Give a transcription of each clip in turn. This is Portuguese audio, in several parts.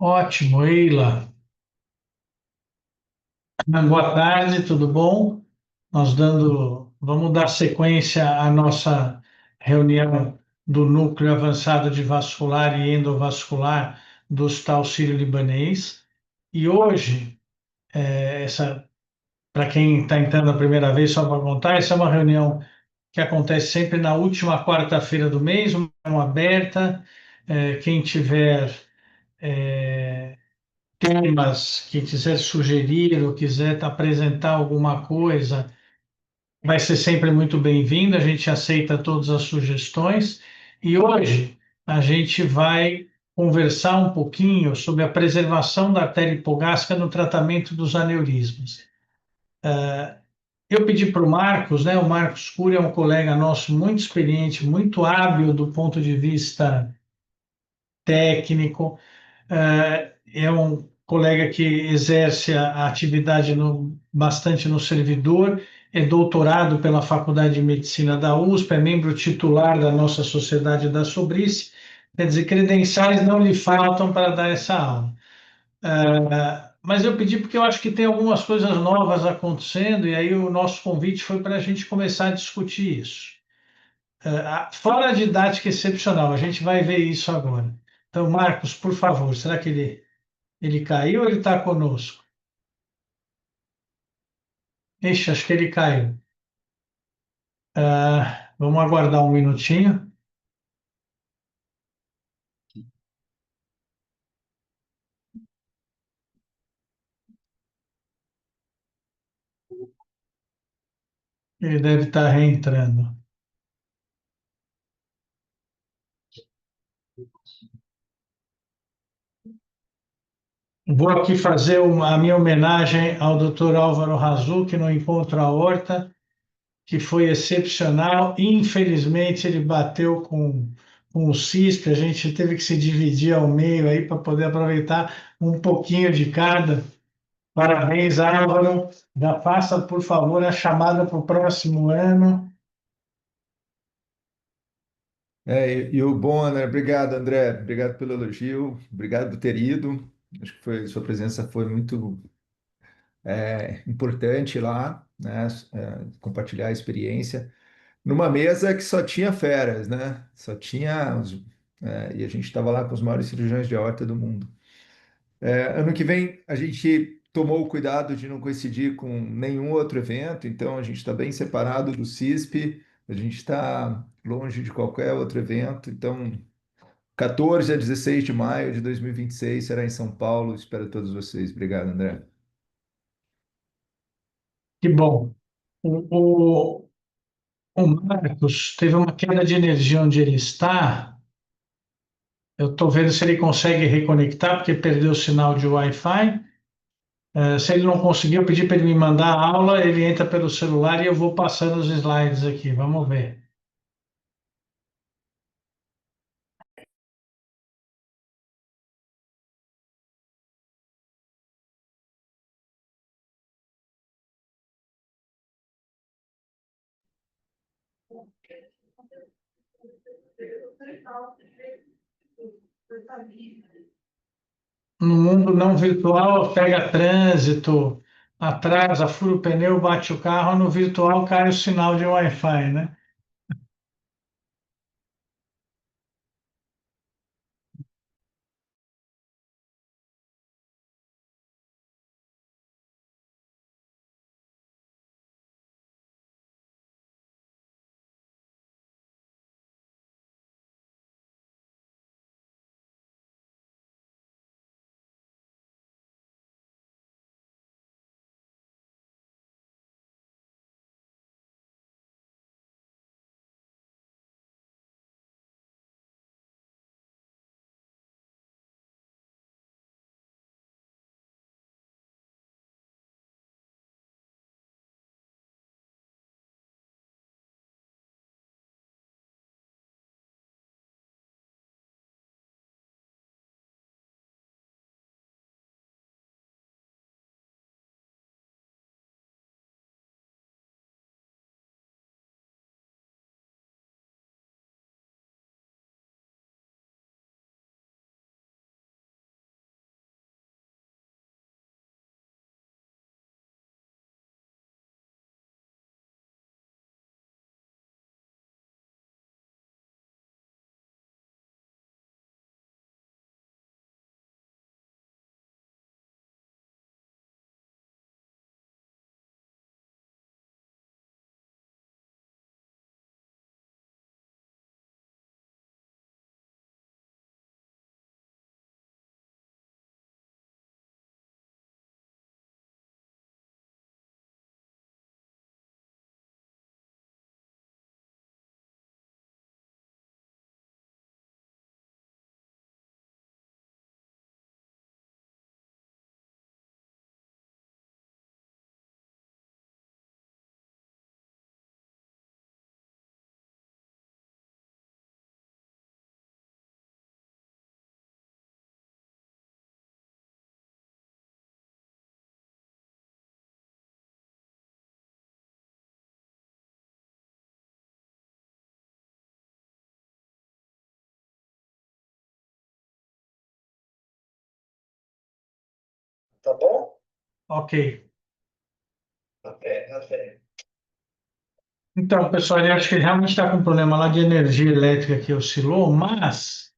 Ótimo, Eila. Boa tarde, tudo bom? Vamos dar sequência à nossa reunião do Núcleo Avançado de Vascular e Endovascular do Hospital Sírio-Libanês. E hoje, para quem está entrando a primeira vez, só para contar, essa é uma reunião que acontece sempre na última quarta-feira do mês, uma reunião aberta. Quem tiver temas que quiser sugerir ou quiser apresentar alguma coisa, vai ser sempre muito bem-vindo. A gente aceita todas as sugestões. E hoje a gente vai conversar um pouquinho sobre a preservação da artéria hipogástrica no tratamento dos aneurismas. Eu pedi para o Marcos, né? O Marcos Cury é um colega nosso muito experiente, muito hábil do ponto de vista técnico. É um colega que exerce a atividade bastante no servidor, é doutorado pela Faculdade de Medicina da USP, é membro titular da nossa Sociedade da Sobrice, quer dizer, credenciais não lhe faltam para dar essa aula. Mas eu pedi porque eu acho que tem algumas coisas novas acontecendo, e aí o nosso convite foi para a gente começar a discutir isso. Fora a didática excepcional, a gente vai ver isso agora. Então, Marcos, por favor, será que ele caiu ou ele está conosco? Ixi, acho que ele caiu. Vamos aguardar um minutinho. Ele deve estar reentrando. Vou aqui fazer a minha homenagem ao Dr. Álvaro Razul, no Encontro à Horta, que foi excepcional. Infelizmente, ele bateu com o CISP, a gente teve que se dividir ao meio aí para poder aproveitar um pouquinho de cada. Parabéns, Álvaro. Já faça, por favor, a chamada para o próximo ano. E o bom, André, obrigado, André, obrigado pelo elogio, obrigado por ter ido. Acho que sua presença foi muito importante lá, né? Compartilhar a experiência numa mesa que só tinha feras, né? Só tinha e a gente estava lá com os maiores cirurgiões de aorta do mundo. Ano que vem a gente tomou o cuidado de não coincidir com nenhum outro evento, então a gente está bem separado do CISP, a gente está longe de qualquer outro evento, então 14 a 16 de maio de 2026 será em São Paulo. Espero todos vocês. Obrigado, André. Que bom. O, o, o Marcos teve uma queda de energia onde ele está. Eu estou vendo se ele consegue reconectar, porque perdeu o sinal de Wi-Fi. Se ele não conseguir, eu pedi para ele me mandar a aula, ele entra pelo celular e eu vou passando os slides aqui. Vamos ver. No mundo não virtual, pega trânsito, atrasa, fura o pneu, bate o carro. No virtual cai o sinal de Wi-Fi, né? Tá bom? Ok. Então, pessoal, eu acho que ele realmente está com um problema lá de energia elétrica que oscilou, mas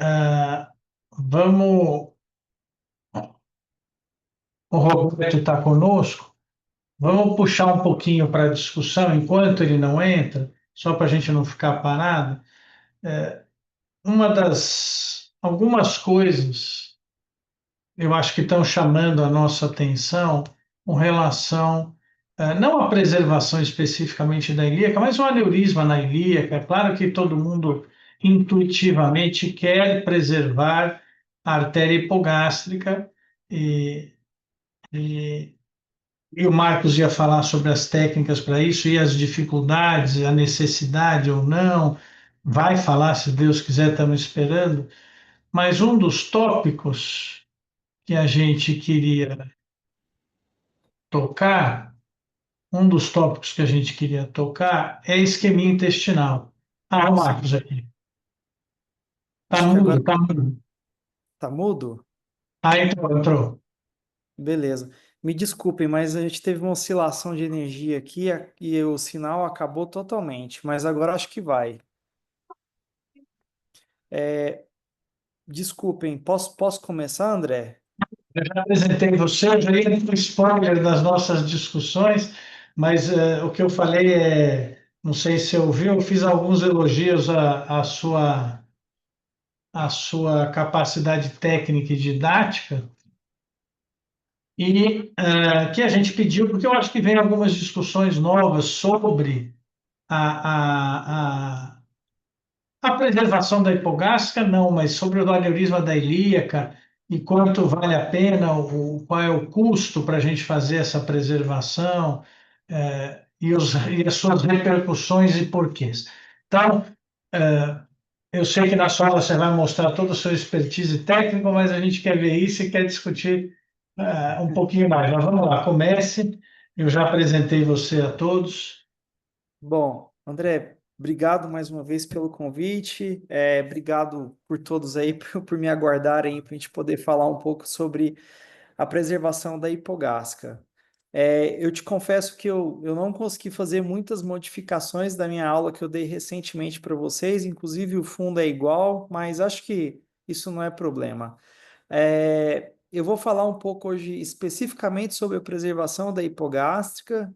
ah, vamos. O Roberto está conosco. Vamos puxar um pouquinho para a discussão enquanto ele não entra, só para a gente não ficar parado. Algumas coisas eu acho que estão chamando a nossa atenção com relação, não à preservação especificamente da ilíaca, mas o aneurisma na ilíaca. É claro que todo mundo intuitivamente quer preservar a artéria hipogástrica e, e, e o Marcos ia falar sobre as técnicas para isso e as dificuldades, a necessidade ou não. Vai falar, se Deus quiser, estamos esperando. Mas um dos tópicos que a gente queria tocar, um dos tópicos que a gente queria tocar é isquemia intestinal. Ah, o Sim, Marcos aqui. Tá acho que agora mudo, tá mudo. tá mudo? Ah, entrou, entrou. Beleza. Me desculpem, mas a gente teve uma oscilação de energia aqui e o sinal acabou totalmente, mas agora acho que vai. Desculpem, posso começar, André? Eu já apresentei você, eu já ia dar um spoiler das nossas discussões, mas o que eu falei não sei se você ouviu, eu fiz alguns elogios à sua capacidade técnica e didática, e que a gente pediu, porque eu acho que vem algumas discussões novas sobre a, a, a preservação da hipogástrica, não, mas sobre o aneurisma da ilíaca e quanto vale a pena, qual é o custo para a gente fazer essa preservação, e as suas repercussões e porquês. Então, eu sei que na sua aula você vai mostrar toda a sua expertise técnica, mas a gente quer ver isso e quer discutir um pouquinho mais. Mas vamos lá, comece. Eu já apresentei você a todos. Bom, André, obrigado mais uma vez pelo convite. Obrigado por todos aí por me aguardarem para a gente poder falar um pouco sobre a preservação da hipogástrica. Eu te confesso que eu não consegui fazer muitas modificações da minha aula que eu dei recentemente para vocês, inclusive o fundo é igual, mas acho que isso não é problema. Eu vou falar um pouco hoje especificamente sobre a preservação da hipogástrica,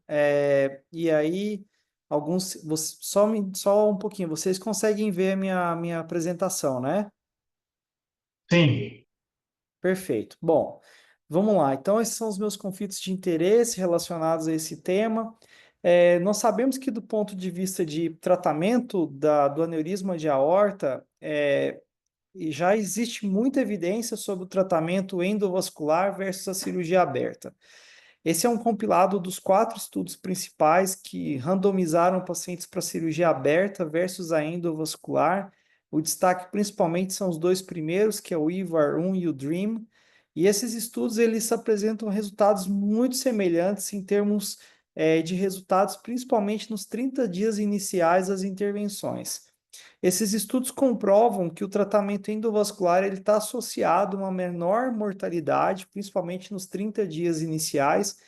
e aí só um pouquinho, vocês conseguem ver a minha apresentação, né? Sim, Perfeito. Bom, vamos lá. Então, esses são os meus conflitos de interesse relacionados a esse tema. Nós sabemos que, do ponto de vista de tratamento do aneurisma de aorta, e já existe muita evidência sobre o tratamento endovascular versus a cirurgia aberta. Esse é um compilado dos 4 estudos principais que randomizaram pacientes para cirurgia aberta versus a endovascular. O destaque principalmente são os 2 primeiros, que é o IVAR-1 e o DREAM. E esses estudos eles apresentam resultados muito semelhantes em termos de resultados, principalmente nos 30 dias iniciais das intervenções. Esses estudos comprovam que o tratamento endovascular ele está associado a uma menor mortalidade, principalmente nos 30 dias iniciais,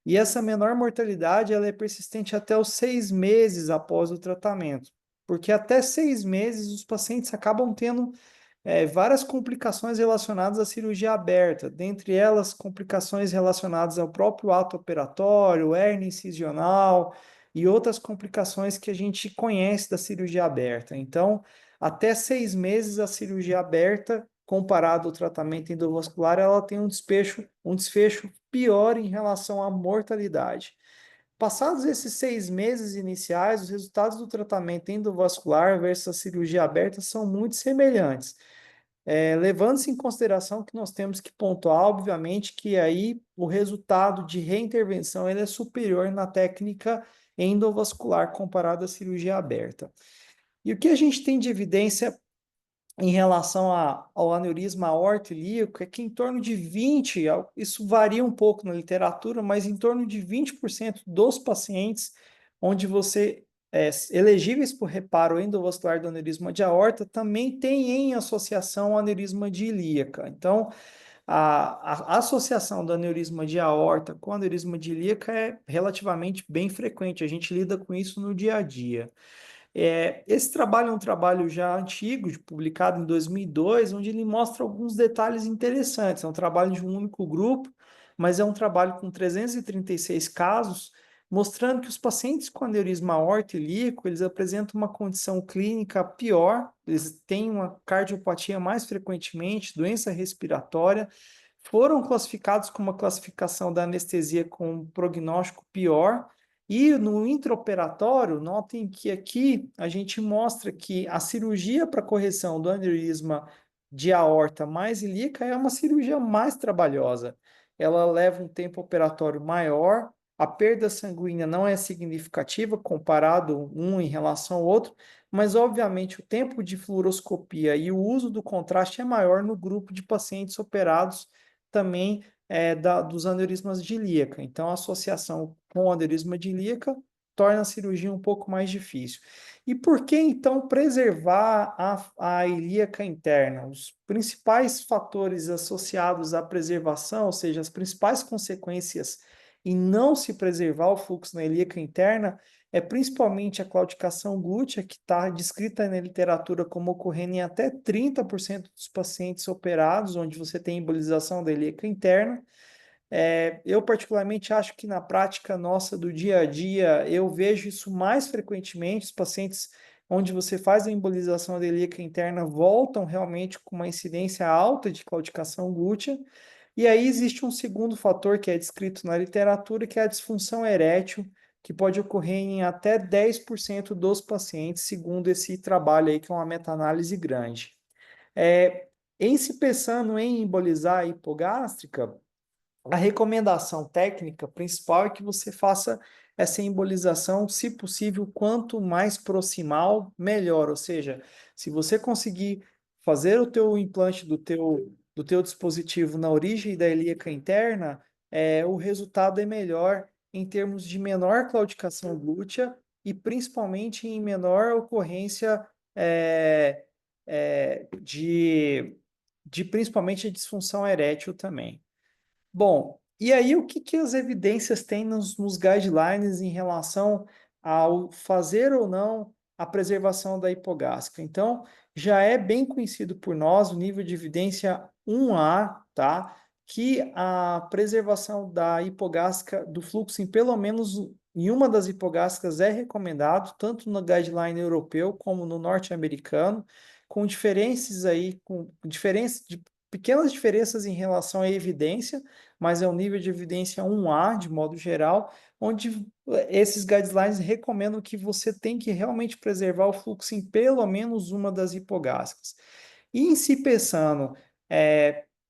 e essa menor mortalidade ela é persistente até os 6 meses após o tratamento, porque até 6 meses os pacientes acabam tendo várias complicações relacionadas à cirurgia aberta, dentre elas complicações relacionadas ao próprio ato operatório, hérnia incisional e outras complicações que a gente conhece da cirurgia aberta. Então, até 6 meses a cirurgia aberta, comparado ao tratamento endovascular, ela tem um desfecho pior em relação à mortalidade. Passados esses 6 meses iniciais, os resultados do tratamento endovascular versus a cirurgia aberta são muito semelhantes. Levando-se em consideração que nós temos que pontuar, obviamente, que aí o resultado de reintervenção ele é superior na técnica endovascular comparado à cirurgia aberta. E o que a gente tem de evidência em relação ao aneurisma aorto-ilíaco é que em torno de 20, isso varia um pouco na literatura, mas em torno de 20% dos pacientes onde você elegíveis por reparo endovascular do aneurisma de aorta também tem em associação o aneurisma de ilíaca. Então, a associação do aneurisma de aorta com aneurisma de ilíaca é relativamente bem frequente, a gente lida com isso no dia a dia. Esse trabalho é um trabalho já antigo, publicado em 2002, onde ele mostra alguns detalhes interessantes. É um trabalho de um único grupo, mas é um trabalho com 336 casos, mostrando que os pacientes com aneurisma aórtico ilíaco, eles apresentam uma condição clínica pior, eles têm uma cardiopatia mais frequentemente, doença respiratória, foram classificados com uma classificação da anestesia com prognóstico pior. E no intraoperatório, notem que aqui a gente mostra que a cirurgia para correção do aneurisma de aorta mais ilíaca é uma cirurgia mais trabalhosa. Ela leva um tempo operatório maior, a perda sanguínea não é significativa comparado um em relação ao outro, mas obviamente o tempo de fluoroscopia e o uso do contraste é maior no grupo de pacientes operados também dos aneurismas de ilíaca. Então, a associação com o aneurisma de ilíaca torna a cirurgia um pouco mais difícil. E por que, então, preservar a ilíaca interna? Os principais fatores associados à preservação, ou seja, as principais consequências em não se preservar o fluxo na ilíaca interna, é principalmente a claudicação glútea, que está descrita na literatura como ocorrendo em até 30% dos pacientes operados, onde você tem embolização da ilíaca interna. Eu particularmente acho que na prática nossa do dia a dia, eu vejo isso mais frequentemente, os pacientes onde você faz a embolização da ilíaca interna voltam realmente com uma incidência alta de claudicação glútea. E aí existe um segundo fator que é descrito na literatura, que é a disfunção erétil, que pode ocorrer em até 10% dos pacientes, segundo esse trabalho aí, que é uma meta-análise grande. Em se pensando em embolizar a hipogástrica, a recomendação técnica principal é que você faça essa embolização, se possível, quanto mais proximal, melhor. Ou seja, se você conseguir fazer o teu implante do teu dispositivo na origem da ilíaca interna, o resultado é melhor em termos de menor claudicação glútea e principalmente em menor ocorrência é, de principalmente disfunção erétil também. Bom, e aí o que as evidências têm nos guidelines em relação ao fazer ou não a preservação da hipogástrica? Então, já é bem conhecido por nós o nível de evidência 1A, tá? Que a preservação da hipogástrica, do fluxo em pelo menos em uma das hipogástricas é recomendado, tanto no guideline europeu como no norte-americano, com diferenças aí, pequenas diferenças em relação à evidência, mas é um nível de evidência 1A, de modo geral, onde esses guidelines recomendam que você tem que realmente preservar o fluxo em pelo menos uma das hipogástricas. E em se pensando,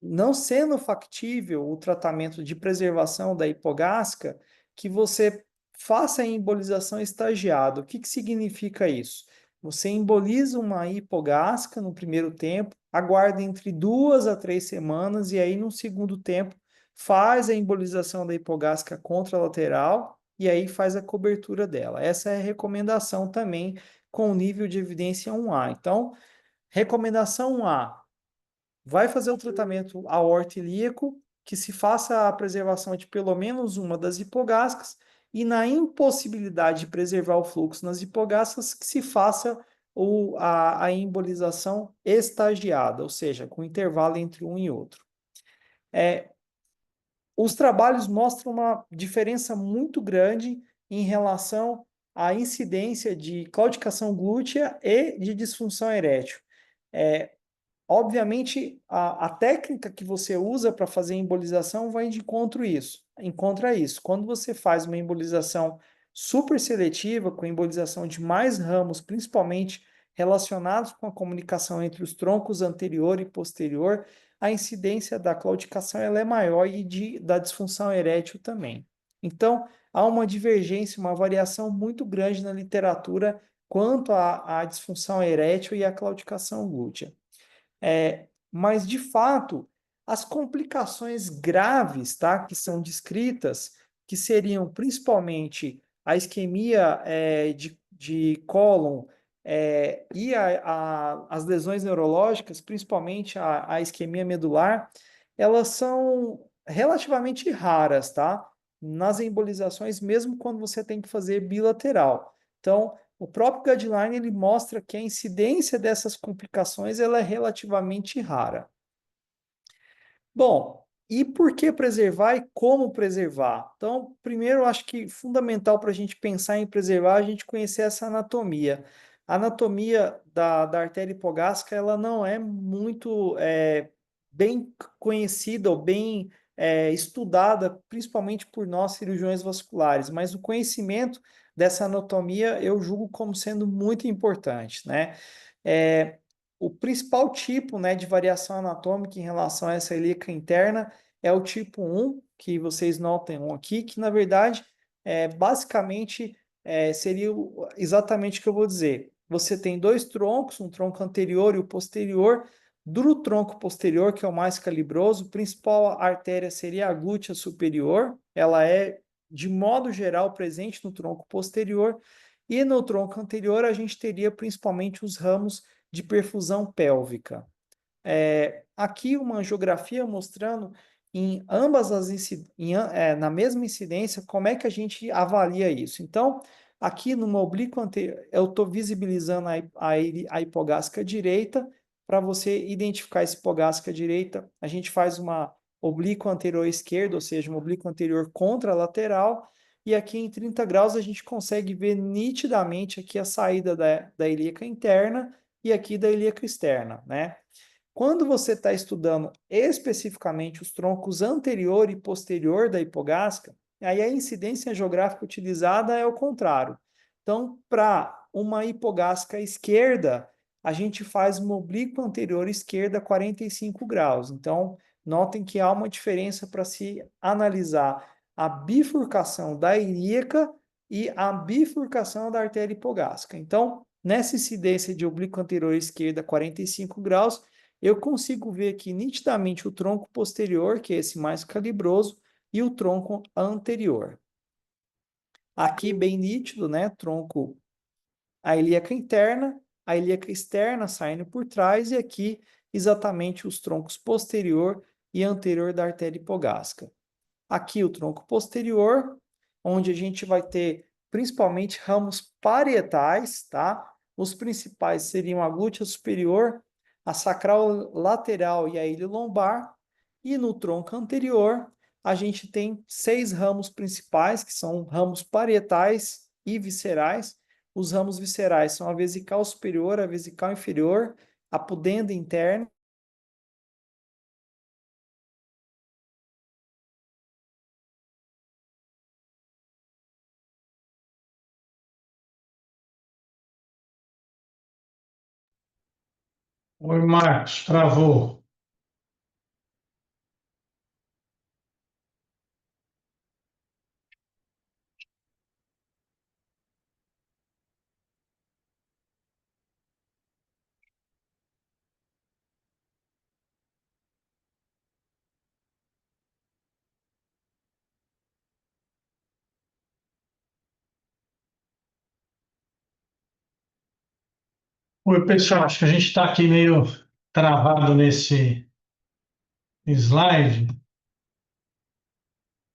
não sendo factível o tratamento de preservação da hipogástrica, que você faça a embolização estagiada. O que significa isso? Você emboliza uma hipogástrica no primeiro tempo, aguarda entre 2 a 3 semanas e aí no segundo tempo faz a embolização da hipogástrica contralateral e aí faz a cobertura dela. Essa é a recomendação também com nível de evidência 1A. Então, recomendação 1A, vai fazer o tratamento aorto-ilíaco, que se faça a preservação de pelo menos uma das hipogástricas e na impossibilidade de preservar o fluxo nas hipogástricas, que se faça a embolização estagiada, ou seja, com intervalo entre um e outro. Os trabalhos mostram uma diferença muito grande em relação à incidência de claudicação glútea e de disfunção erétil. Obviamente, a técnica que você usa para fazer a embolização vai de encontro isso. Encontra isso. Quando você faz uma embolização super seletiva, com embolização de mais ramos, principalmente relacionados com a comunicação entre os troncos anterior e posterior, a incidência da claudicação ela é maior e da disfunção erétil também. Então, há uma divergência, uma variação muito grande na literatura quanto à disfunção erétil e à claudicação glútea. Mas, de fato, as complicações graves, tá, que são descritas, que seriam principalmente a isquemia de cólon e as lesões neurológicas, principalmente a isquemia medular, elas são relativamente raras, tá? Nas embolizações, mesmo quando você tem que fazer bilateral. Então, o próprio guideline ele mostra que a incidência dessas complicações ela é relativamente rara. Bom, e por que preservar e como preservar? Então, primeiro, eu acho que fundamental para a gente pensar em preservar, a gente conhecer essa anatomia. A anatomia da artéria hipogástrica, ela não é muito bem conhecida ou bem estudada, principalmente por nós cirurgiões vasculares, mas o conhecimento dessa anatomia eu julgo como sendo muito importante, né? É, o principal tipo, né, de variação anatômica em relação a essa ilíaca interna é o tipo 1, que vocês notam aqui, que na verdade, basicamente, seria exatamente o que eu vou dizer. Você tem dois troncos, um tronco anterior e o posterior. Do tronco posterior, que é o mais calibroso, a principal artéria seria a glútea superior. Ela é, de modo geral, presente no tronco posterior. E no tronco anterior, a gente teria principalmente os ramos de perfusão pélvica. Aqui uma angiografia mostrando em ambas as na mesma incidência como é que a gente avalia isso. Então, aqui no oblíquo anterior, eu estou visibilizando a hipogástrica direita. Para você identificar essa hipogástrica direita, a gente faz uma oblíquo anterior esquerdo, ou seja, uma oblíquo anterior contralateral, e aqui em 30 graus a gente consegue ver nitidamente aqui a saída da ilíaca interna e aqui da ilíaca externa, né? Quando você está estudando especificamente os troncos anterior e posterior da hipogástrica, aí a incidência geográfica utilizada é o contrário. Então, para uma hipogástrica esquerda, a gente faz uma oblíqua anterior esquerda 45 graus. Então, notem que há uma diferença para se analisar a bifurcação da ilíaca e a bifurcação da artéria hipogástrica. Então, nessa incidência de oblíqua anterior esquerda 45 graus, eu consigo ver aqui nitidamente o tronco posterior, que é esse mais calibroso, e o tronco anterior. Aqui bem nítido, né? Tronco, a ilíaca interna, a ilíaca externa saindo por trás, e aqui exatamente os troncos posterior e anterior da artéria hipogástrica. Aqui o tronco posterior, onde a gente vai ter principalmente ramos parietais, tá? Os principais seriam a glútea superior, a sacral lateral e a ilha lombar. E no tronco anterior, a gente tem 6 ramos principais, que são ramos parietais e viscerais. Os ramos viscerais são a vesical superior, a vesical inferior, a pudenda interna. Oi, Marcos, travou. Oi, pessoal, acho que a gente está aqui meio travado nesse slide.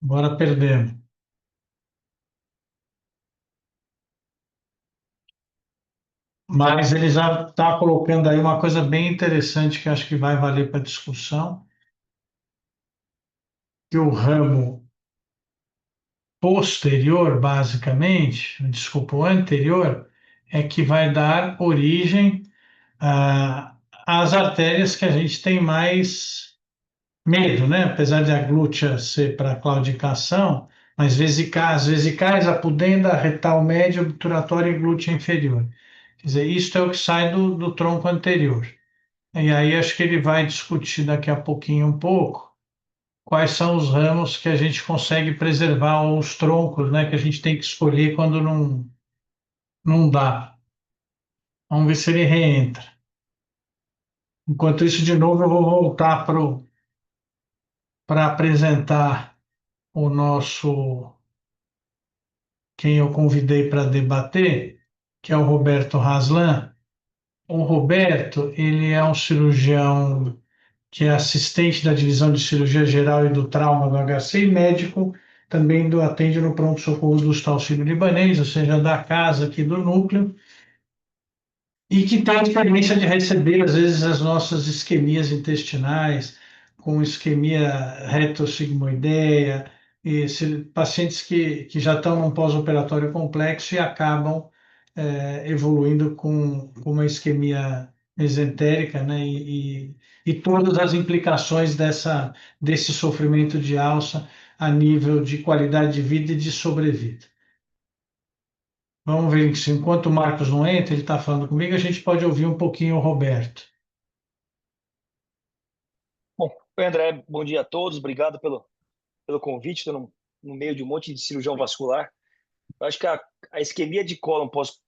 Agora perdemos. Mas ele já está colocando aí uma coisa bem interessante que acho que vai valer para discussão, que o ramo posterior, basicamente, desculpa, o anterior, é que vai dar origem às artérias que a gente tem mais medo, né? Apesar de a glútea ser para claudicação, mas as vesicais, a pudenda, a retal média, obturatória e glútea inferior. Quer dizer, isto é o que sai do tronco anterior. E aí acho que ele vai discutir daqui a pouquinho um pouco quais são os ramos que a gente consegue preservar, ou os troncos, né, que a gente tem que escolher quando não dá. Vamos ver se ele reentra. Enquanto isso, de novo, eu vou voltar para apresentar o nosso, quem eu convidei para debater, que é o Roberto Raslan. O Roberto, ele é um cirurgião que é assistente da divisão de cirurgia geral e do trauma do HC, e médico também atende no pronto-socorro do Hospital Sírio-Libanês, ou seja, da casa aqui do núcleo, e que tem a experiência de receber, às vezes, as nossas isquemias intestinais, com isquemia retossigmoideia, pacientes que já estão num pós-operatório complexo e acabam evoluindo com uma isquemia mesentérica, né? E todas as implicações desse sofrimento de alça a nível de qualidade de vida e de sobrevida. Vamos ver se enquanto o Marcos não entra, ele está falando comigo, a gente pode ouvir um pouquinho o Roberto. Bom, oi, André, bom dia a todos, obrigado pelo convite. Estou no meio de um monte de cirurgião vascular. Eu acho que a isquemia de cólon pós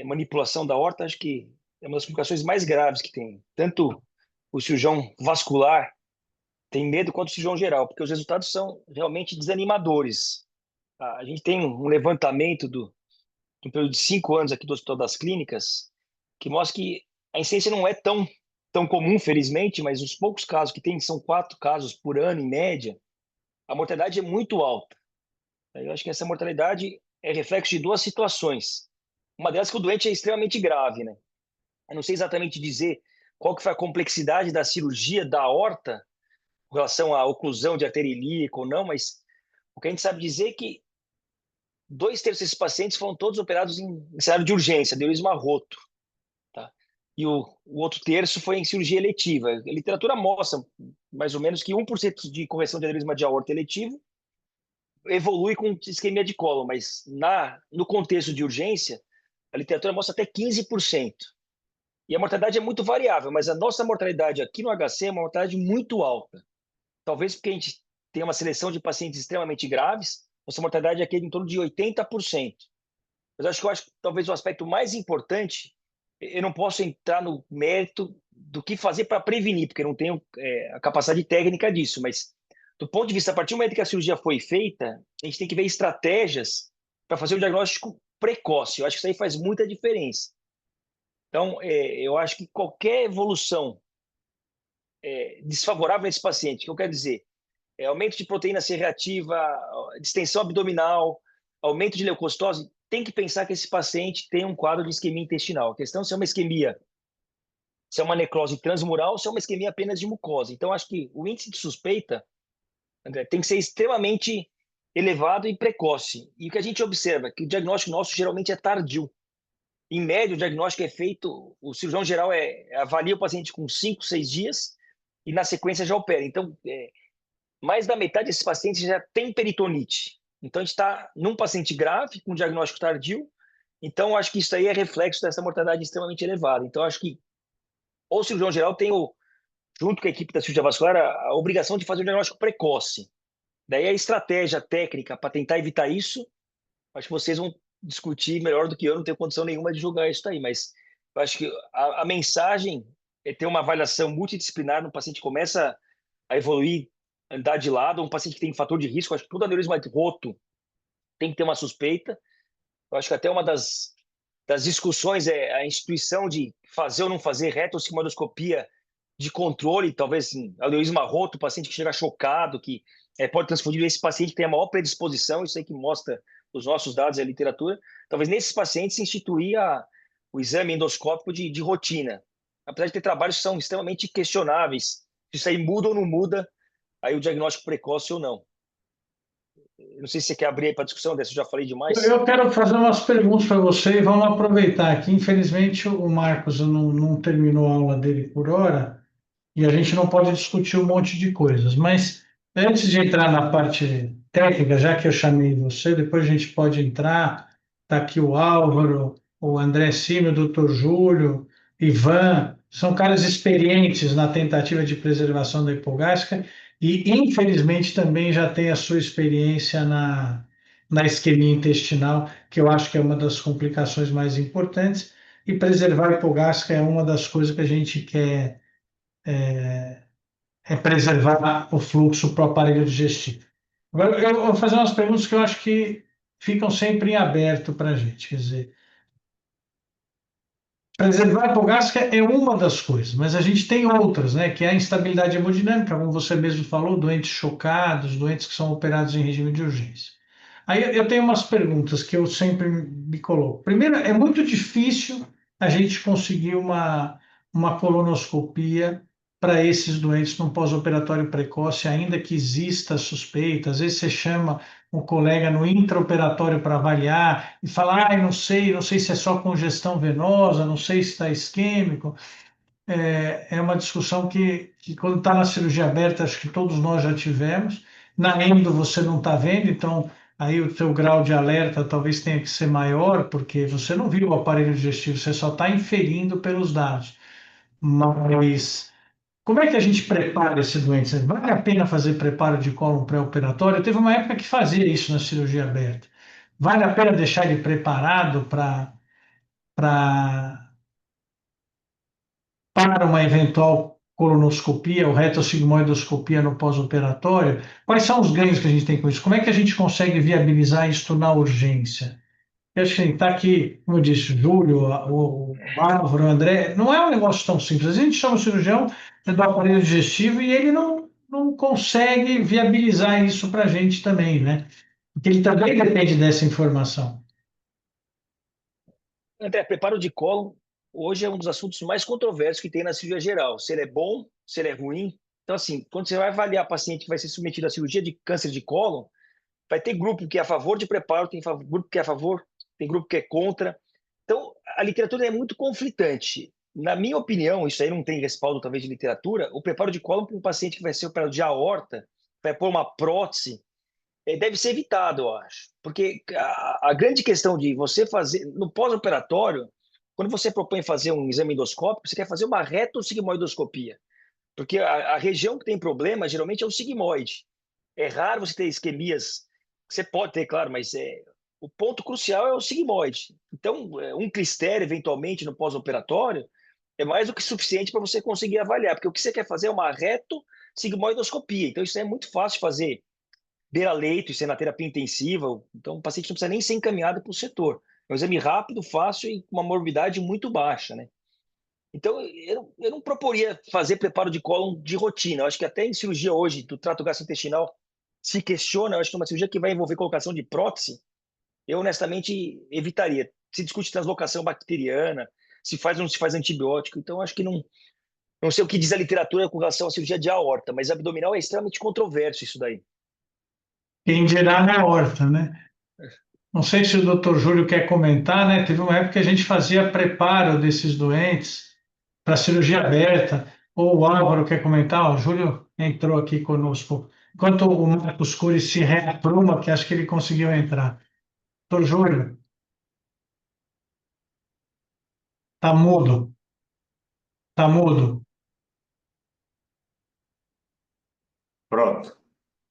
manipulação da aorta, acho que é uma das complicações mais graves que tem. Tanto o cirurgião vascular tem medo quanto o cirurgião geral, porque os resultados são realmente desanimadores. A gente tem um levantamento do período de 5 anos aqui do Hospital das Clínicas que mostra que a incidência não é tão comum, felizmente, mas os poucos casos que tem, são 4 casos por ano, em média, a mortalidade é muito alta. Eu acho que essa mortalidade é reflexo de 2 situações. Uma delas é que o doente é extremamente grave, né? Eu não sei exatamente dizer qual que foi a complexidade da cirurgia da aorta com relação à oclusão de artéria ilíaca ou não, mas o que a gente sabe dizer é que 2/3 desses pacientes foram todos operados em cenário de urgência, aneurisma roto, tá? E o outro terço foi em cirurgia eletiva. A literatura mostra mais ou menos que 1% de correção de aneurisma de aorta eletivo evolui com isquemia de cólon, mas no contexto de urgência, a literatura mostra até 15%. E a mortalidade é muito variável, mas a nossa mortalidade aqui no HC é uma mortalidade muito alta. Talvez porque a gente tem uma seleção de pacientes extremamente graves, nossa mortalidade aqui é em torno de 80%. Mas acho que talvez o aspecto mais importante, eu não posso entrar no mérito do que fazer para prevenir, porque eu não tenho a capacidade técnica disso, mas do ponto de vista, a partir do momento que a cirurgia foi feita, a gente tem que ver estratégias para fazer o diagnóstico precoce. Eu acho que isso aí faz muita diferença. Então, eu acho que qualquer evolução desfavorável nesse paciente, que eu quero dizer, aumento de proteína C reativa, distensão abdominal, aumento de leucocitose, tem que pensar que esse paciente tem um quadro de isquemia intestinal. A questão é se é uma isquemia, se é uma necrose transmural ou se é uma isquemia apenas de mucosa. Então, acho que o índice de suspeita, André, tem que ser extremamente elevado e precoce. E o que a gente observa é que o diagnóstico nosso geralmente é tardio. Em média, o diagnóstico é feito, o cirurgião geral avalia o paciente com 5, 6 dias e na sequência já opera. Então, mais da metade desses pacientes já tem peritonite. Então, a gente está num paciente grave, com diagnóstico tardio. Então, acho que isso aí é reflexo dessa mortalidade extremamente elevada. Então, acho que o cirurgião geral tem, junto com a equipe da cirurgia vascular, a obrigação de fazer um diagnóstico precoce. Daí a estratégia técnica para tentar evitar isso, acho que vocês vão discutir melhor do que eu, não tenho condição nenhuma de julgar isso aí, mas eu acho que a mensagem é ter uma avaliação multidisciplinar no paciente que começa a evoluir, andar de lado, um paciente que tem fator de risco. Acho que todo aneurisma roto tem que ter uma suspeita. Eu acho que até uma das discussões é a instituição de fazer ou não fazer retossigmoidoscopia de controle, talvez assim, aneurisma roto, paciente que chega chocado, que pode transfundir, esse paciente que tem a maior predisposição, isso aí que mostra os nossos dados e a literatura, talvez nesses pacientes instituir o exame endoscópico de rotina. Apesar de ter trabalhos que são extremamente questionáveis, se isso aí muda ou não muda aí o diagnóstico precoce ou não. Eu não sei se você quer abrir aí para discussão dessa, eu já falei demais. Eu quero fazer umas perguntas para você e vamos aproveitar aqui. Infelizmente, o Marcos não terminou a aula dele por hora e a gente não pode discutir um monte de coisas. Mas antes de entrar na parte técnica, já que eu chamei você, depois a gente pode entrar. Está aqui o Álvaro, o André Cime, o Dr. Júlio, Ivan, são caras experientes na tentativa de preservação da hipogástrica e, infelizmente, também já tem a sua experiência na isquemia intestinal, que eu acho que é uma das complicações mais importantes, e preservar a hipogástrica é uma das coisas que a gente quer preservar o fluxo para o aparelho digestivo. Agora, eu vou fazer umas perguntas que eu acho que ficam sempre em aberto para a gente. Quer dizer, Preservar a hipogástrica é uma das coisas, mas a gente tem outras, né? Que é a instabilidade hemodinâmica, como você mesmo falou, doentes chocados, doentes que são operados em regime de urgência. Aí eu tenho umas perguntas que eu sempre me coloco. Primeiro, é muito difícil a gente conseguir uma colonoscopia para esses doentes no pós-operatório precoce, ainda que exista suspeita. Às vezes você chama um colega no intraoperatório para avaliar e fala, não sei, não sei se é só congestão venosa, não sei se está isquêmico. É uma discussão que quando está na cirurgia aberta, acho que todos nós já tivemos. Na endo você não está vendo, então aí o teu grau de alerta talvez tenha que ser maior, porque você não viu o aparelho digestivo, você só está inferindo pelos dados. Mas como é que a gente prepara esse doente? Vale a pena fazer preparo de cólon pré-operatório? Teve uma época que fazia isso na cirurgia aberta. Vale a pena deixar ele preparado para para uma eventual colonoscopia ou retossigmoidoscopia no pós-operatório? Quais são os ganhos que a gente tem com isso? Como é que a gente consegue viabilizar isso na urgência? Eu acho que está aqui, como eu disse, Júlio, o Álvaro, o André, não é um negócio tão simples. A gente chama o cirurgião do aparelho digestivo e ele não consegue viabilizar isso para a gente também, né? Porque ele também depende dessa informação. André, preparo de cólon hoje é um dos assuntos mais controversos que tem na cirurgia geral. Se ele é bom, se ele é ruim. Então, assim, quando você vai avaliar paciente que vai ser submetido à cirurgia de câncer de cólon, vai ter grupo que é a favor de preparo, tem grupo que é a favor, tem grupo que é contra. Então, a literatura é muito conflitante. Na minha opinião, isso aí não tem respaldo talvez de literatura, o preparo de cólon para um paciente que vai ser operado de aorta, vai pôr uma prótese, deve ser evitado, eu acho. Porque a grande questão de você fazer, no pós-operatório, quando você propõe fazer um exame endoscópico, você quer fazer uma retossigmoidoscopia. Porque a região que tem problema, geralmente, é o sigmoide. É raro você ter isquemias. Você pode ter, claro, mas o ponto crucial é o sigmoide. Então, um clistério, eventualmente, no pós-operatório, é mais do que suficiente para você conseguir avaliar. Porque o que você quer fazer é uma retossigmoidoscopia. Então, isso é muito fácil de fazer beira-leito e ser na terapia intensiva. Então, o paciente não precisa nem ser encaminhado para o setor. É um exame rápido, fácil e com uma morbidade muito baixa, né? Então, eu não proporia fazer preparo de cólon de rotina. Eu acho que até em cirurgia hoje, do trato gastrointestinal, se questiona. Eu acho que uma cirurgia que vai envolver colocação de prótese, eu honestamente evitaria. Se discute translocação bacteriana, se faz ou não se faz antibiótico. Então, acho que não sei o que diz a literatura com relação à cirurgia de aorta, mas abdominal é extremamente controverso isso daí. Quem dirá na horta, né? Não sei se o doutor Júlio quer comentar, né? Teve uma época que a gente fazia preparo desses doentes para cirurgia aberta. Ou o Álvaro quer comentar? O Júlio entrou aqui conosco. Enquanto o Marcos Cury se reapruma, que acho que ele conseguiu entrar. Doutor Júlio, tá mudo, tá mudo. Pronto,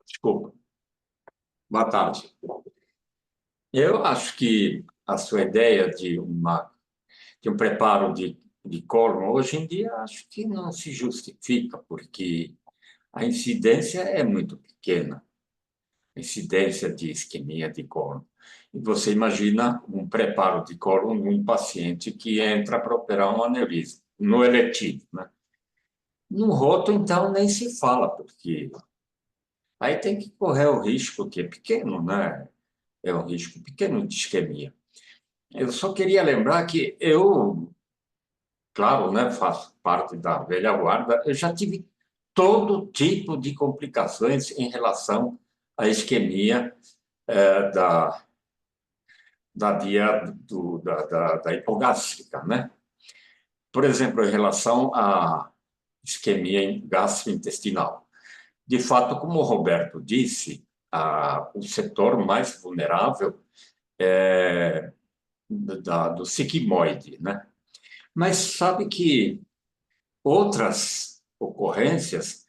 desculpa. Boa tarde. Eu acho que a sua ideia de um preparo de cólon, hoje em dia, acho que não se justifica, porque a incidência é muito pequena, a incidência de isquemia de cólon. E você imagina um preparo de cólon num paciente que entra para operar um aneurisma, no eletivo, né? No roto, então, nem se fala, porque aí tem que correr o risco, que é pequeno, né? É um risco pequeno de isquemia. Eu só queria lembrar que eu, claro, né, faço parte da velha guarda, eu já tive todo tipo de complicações em relação à isquemia da via da hipogástrica, né? Por exemplo, em relação à isquemia gastrointestinal. De fato, como o Roberto disse, o setor mais vulnerável é do sigmoide, né? Mas sabe que outras ocorrências,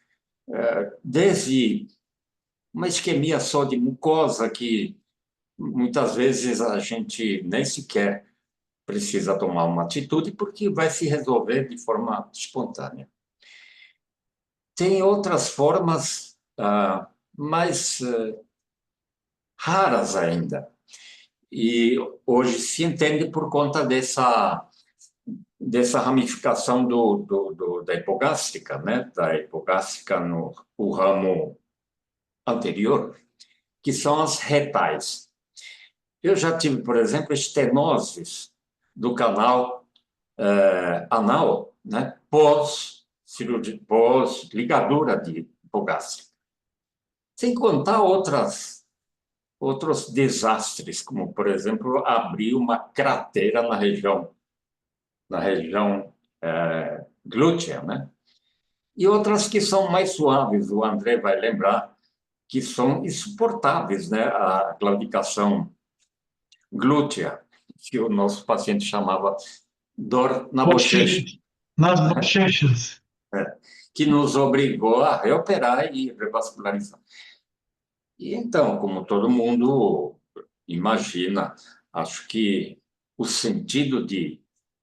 desde uma isquemia só de mucosa, que muitas vezes a gente nem sequer precisa tomar uma atitude, porque vai se resolver de forma espontânea. Tem outras formas mais raras ainda, e hoje se entende por conta dessa ramificação da hipogástrica, né? Da hipogástrica no o ramo anterior, que são as retais. Eu já tive, por exemplo, estenoses do canal anal, né? Pós ligadura de hipogástrica. Sem contar outros desastres, como, por exemplo, abrir uma cratera na região glútea, né? E outras que são mais suaves, o André vai lembrar, que são insuportáveis, né? A claudicação glútea, que o nosso paciente chamava dor na bochecha, Bochechas. Nas bochechas. que nos obrigou a reoperar e revascularizar. E então, como todo mundo imagina, acho que o sentido de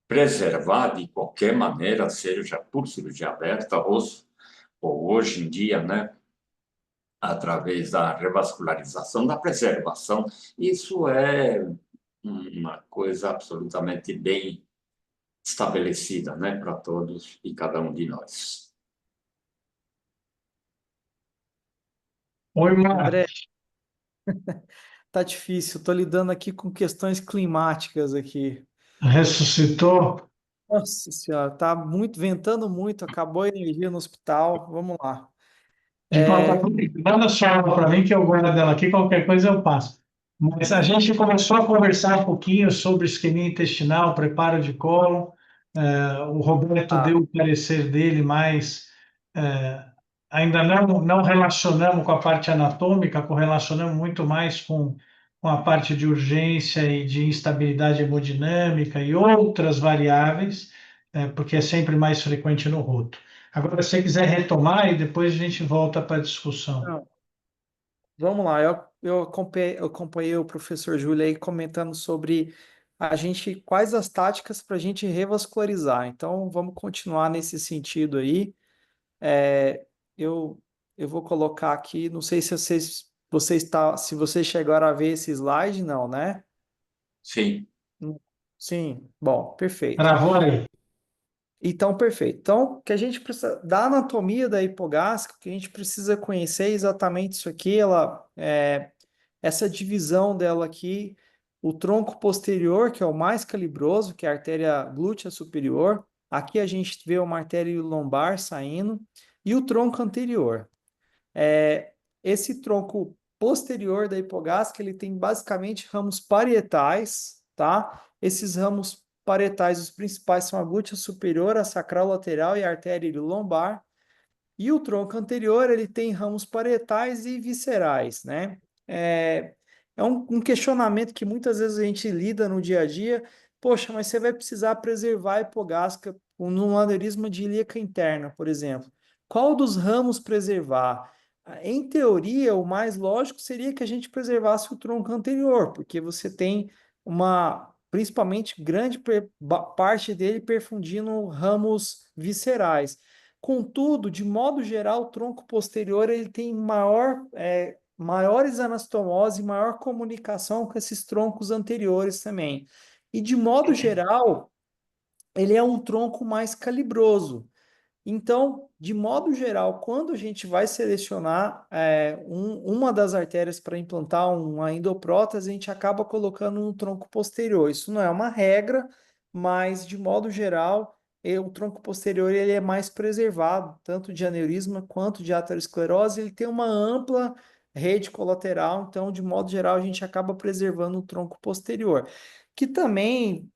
preservar de qualquer maneira, seja por cirurgia aberta ou hoje em dia, né, através da revascularização, da preservação, isso é uma coisa absolutamente bem estabelecida, né, para todos e cada um de nós. Oi, Mar. André, tá difícil, estou lidando aqui com questões climáticas aqui. Ressuscitou. Nossa senhora, tá muito, ventando muito, acabou a energia no hospital. Vamos lá. De qualquer coisa, manda sua aula para mim que eu guardo dela aqui, qualquer coisa eu passo. Mas a gente começou a conversar um pouquinho sobre isquemia intestinal, preparo de cólon. O Roberto Ah, deu o parecer dele, mas ainda não relacionamos com a parte anatômica, correlacionamos muito mais com a parte de urgência e de instabilidade hemodinâmica e outras variáveis, porque é sempre mais frequente no roto. Agora, se você quiser retomar e depois a gente volta para a discussão. não, vamos lá. Eu acompanhei o professor Júlio aí comentando sobre quais as táticas para a gente revascularizar. Então, vamos continuar nesse sentido aí. É, eu, eu vou colocar aqui, não sei se se vocês chegaram a ver esse slide, não, né? Sim. Sim, bom, perfeito. Travou aí. Então, perfeito. Então, o que a gente precisa da anatomia da hipogástrica, o que a gente precisa conhecer é exatamente isso aqui, essa divisão dela aqui, o tronco posterior, que é o mais calibroso, que é a artéria glútea superior. Aqui a gente vê uma artéria lombar saindo, e o tronco anterior. Esse tronco posterior da hipogástrica, ele tem basicamente ramos parietais, tá? Esses ramos parietais, os principais são a glútea superior, a sacral lateral e a artéria lombar. E o tronco anterior, ele tem ramos parietais e viscerais, né? É um questionamento que muitas vezes a gente lida no dia a dia. Poxa, mas você vai precisar preservar a hipogástrica num aneurisma de ilíaca interna, por exemplo. Qual dos ramos preservar? Em teoria, o mais lógico seria que a gente preservasse o tronco anterior, porque você tem principalmente grande parte dele perfundindo ramos viscerais. Contudo, de modo geral, o tronco posterior ele tem maiores anastomose e maior comunicação com esses troncos anteriores também. E de modo geral, ele é um tronco mais calibroso. Então, de modo geral, quando a gente vai selecionar uma das artérias para implantar uma endoprótese, a gente acaba colocando no tronco posterior. Isso não é uma regra, mas de modo geral, o tronco posterior ele é mais preservado, tanto de aneurisma quanto de aterosclerose. Ele tem uma ampla rede colateral, então, de modo geral, a gente acaba preservando o tronco posterior que também,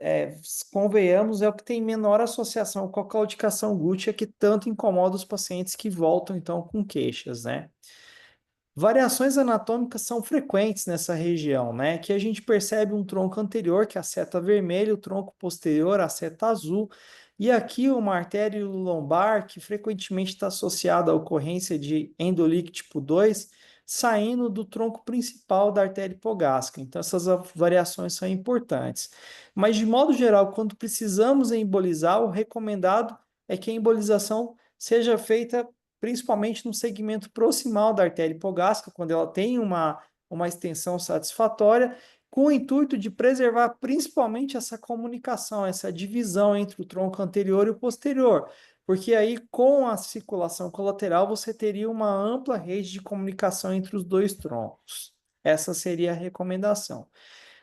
convenhamos, é o que tem menor associação com a claudicação glútea, que tanto incomoda os pacientes que voltam, então, com queixas, né? Variações anatômicas são frequentes nessa região, né? Que a gente percebe um tronco anterior, que é a seta vermelha, o tronco posterior, a seta azul, e aqui uma artéria lombar, que frequentemente está associada à ocorrência de endolíquido tipo 2, saindo do tronco principal da artéria hipogástrica. Então, essas variações são importantes. Mas, de modo geral, quando precisamos embolizar, o recomendado é que a embolização seja feita principalmente no segmento proximal da artéria hipogástrica, quando ela tem uma extensão satisfatória, com o intuito de preservar principalmente essa comunicação, essa divisão entre o tronco anterior e o posterior, porque aí com a circulação colateral você teria uma ampla rede de comunicação entre os dois troncos. Essa seria a recomendação.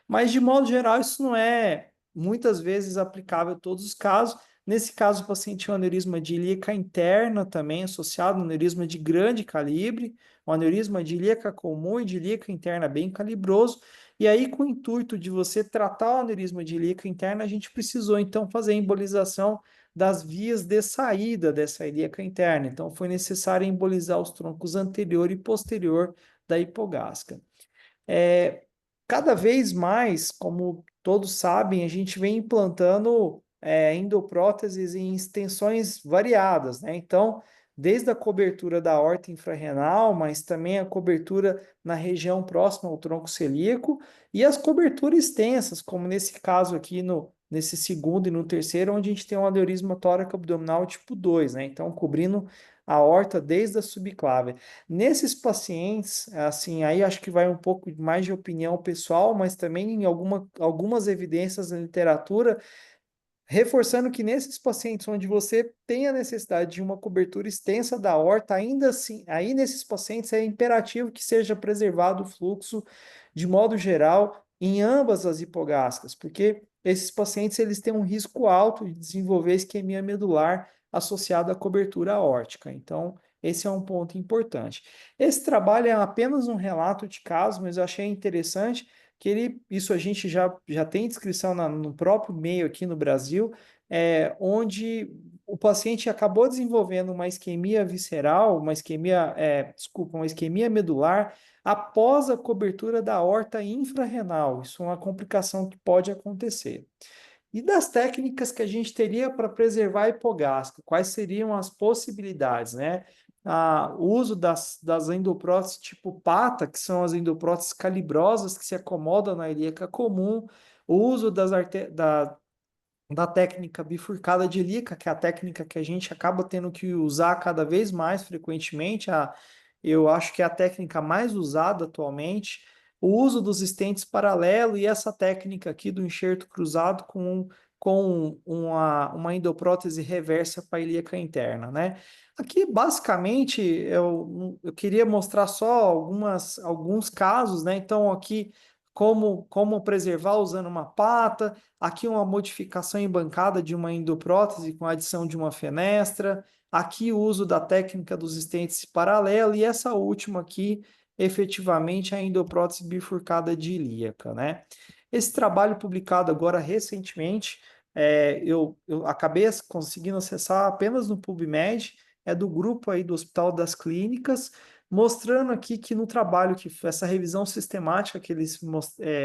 Mas, de modo geral, isso não é muitas vezes aplicável a todos os casos. Nesse caso, o paciente tinha um aneurisma de ilíaca interna também, associado a um aneurisma de grande calibre, um aneurisma de ilíaca comum e de ilíaca interna bem calibroso. E aí, com o intuito de você tratar o aneurisma de ilíaca interna, a gente precisou, então, fazer a embolização das vias de saída dessa ilíaca interna. Então, foi necessário embolizar os troncos anterior e posterior da hipogástrica. Cada vez mais, como todos sabem, a gente vem implantando endopróteses em extensões variadas, né? Então, desde a cobertura da aorta infrarrenal, mas também a cobertura na região próxima ao tronco celíaco e as coberturas extensas, como nesse caso aqui nesse segundo e no terceiro, onde a gente tem um aneurisma tóraco-abdominal tipo 2, né? Então, cobrindo a aorta desde a subclávia. Nesses pacientes, assim, aí acho que vai um pouco mais de opinião pessoal, mas também em algumas evidências na literatura, reforçando que nesses pacientes onde você tem a necessidade de uma cobertura extensa da aorta, ainda assim, aí nesses pacientes é imperativo que seja preservado o fluxo de modo geral em ambas as hipogástricas, porque esses pacientes eles têm um risco alto de desenvolver isquemia medular associada à cobertura aórtica. Então, esse é um ponto importante. Esse trabalho é apenas um relato de caso, mas eu achei interessante que isso a gente já tem descrição no próprio meio aqui no Brasil, onde o paciente acabou desenvolvendo uma isquemia visceral, uma isquemia medular após a cobertura da aorta infrarrenal. Isso é uma complicação que pode acontecer. E das técnicas que a gente teria para preservar a hipogástrica, quais seriam as possibilidades, né? O uso das endopróteses tipo pata, que são as endopróteses calibrosas que se acomodam na ilíaca comum, o uso da técnica bifurcada de ilíaca, que é a técnica que a gente acaba tendo que usar cada vez mais frequentemente, eu acho que é a técnica mais usada atualmente, o uso dos estentes paralelo e essa técnica aqui do enxerto cruzado com uma endoprótese reversa para a ilíaca interna, né? Aqui, basicamente, eu queria mostrar só alguns casos, né? Então, aqui, como preservar usando uma pata, aqui uma modificação em bancada de uma endoprótese com a adição de uma fenestra, aqui o uso da técnica dos estentes paralelo, e essa última aqui, efetivamente, a endoprótese bifurcada de ilíaca, né? Esse trabalho publicado agora recentemente, eu acabei conseguindo acessar apenas no PubMed, é do grupo aí do Hospital das Clínicas, mostrando aqui que no trabalho, essa revisão sistemática que eles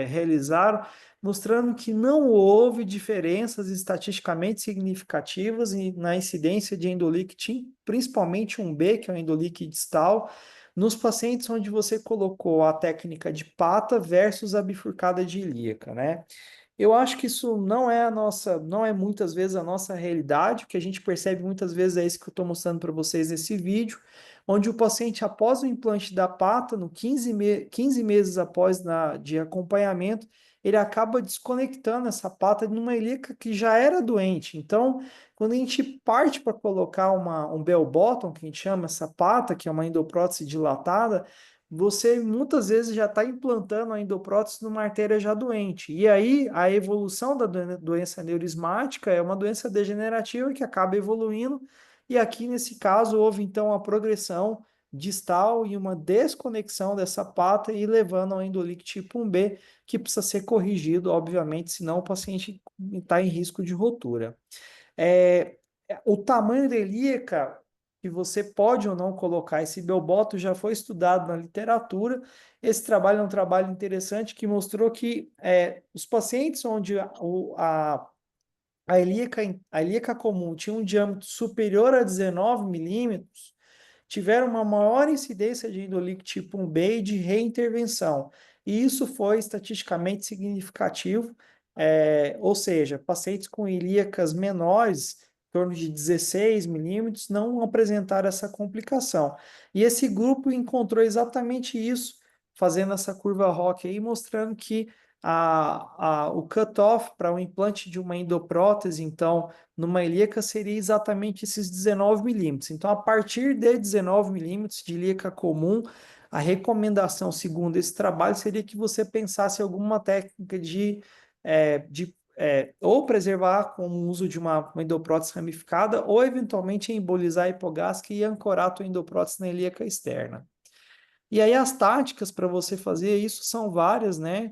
realizaram, mostrando que não houve diferenças estatisticamente significativas na incidência de endolictin, principalmente 1B, que é o endolique distal, nos pacientes onde você colocou a técnica de pata versus a bifurcada de ilíaca, né? Eu acho que isso não é muitas vezes a nossa realidade. O que a gente percebe muitas vezes é isso que eu estou mostrando para vocês nesse vídeo, onde o paciente, após o implante da pata, no 15 meses após de acompanhamento, ele acaba desconectando essa pata numa ilíaca que já era doente. Então, quando a gente parte para colocar um bell bottom, que a gente chama essa pata, que é uma endoprótese dilatada, você muitas vezes já está implantando a endoprótese numa artéria já doente. E aí, a evolução da doença neurismática é uma doença degenerativa que acaba evoluindo, e aqui, nesse caso, houve então a progressão distal e uma desconexão dessa pata e levando ao endolique tipo 1B, que precisa ser corrigido, obviamente, senão o paciente está em risco de rotura. O tamanho da ilíaca que você pode ou não colocar esse belboto já foi estudado na literatura. Esse trabalho é um trabalho interessante que mostrou que os pacientes onde a ilíaca comum tinha um diâmetro superior a 19 milímetros, tiveram uma maior incidência de endolique tipo 1B e de reintervenção. E isso foi estatisticamente significativo, ou seja, pacientes com ilíacas menores, em torno de 16 milímetros, não apresentaram essa complicação. E esse grupo encontrou exatamente isso, fazendo essa curva ROC aí, mostrando que o cutoff para o implante de uma endoprótese, então, numa ilíaca seria exatamente esses 19 milímetros. Então, a partir de 19 milímetros de ilíaca comum, a recomendação, segundo esse trabalho, seria que você pensasse em alguma técnica ou preservar com o uso de uma endoprótese ramificada, ou eventualmente embolizar a hipogástrica e ancorar a tua endoprótese na ilíaca externa. E aí as táticas para você fazer isso são várias, né?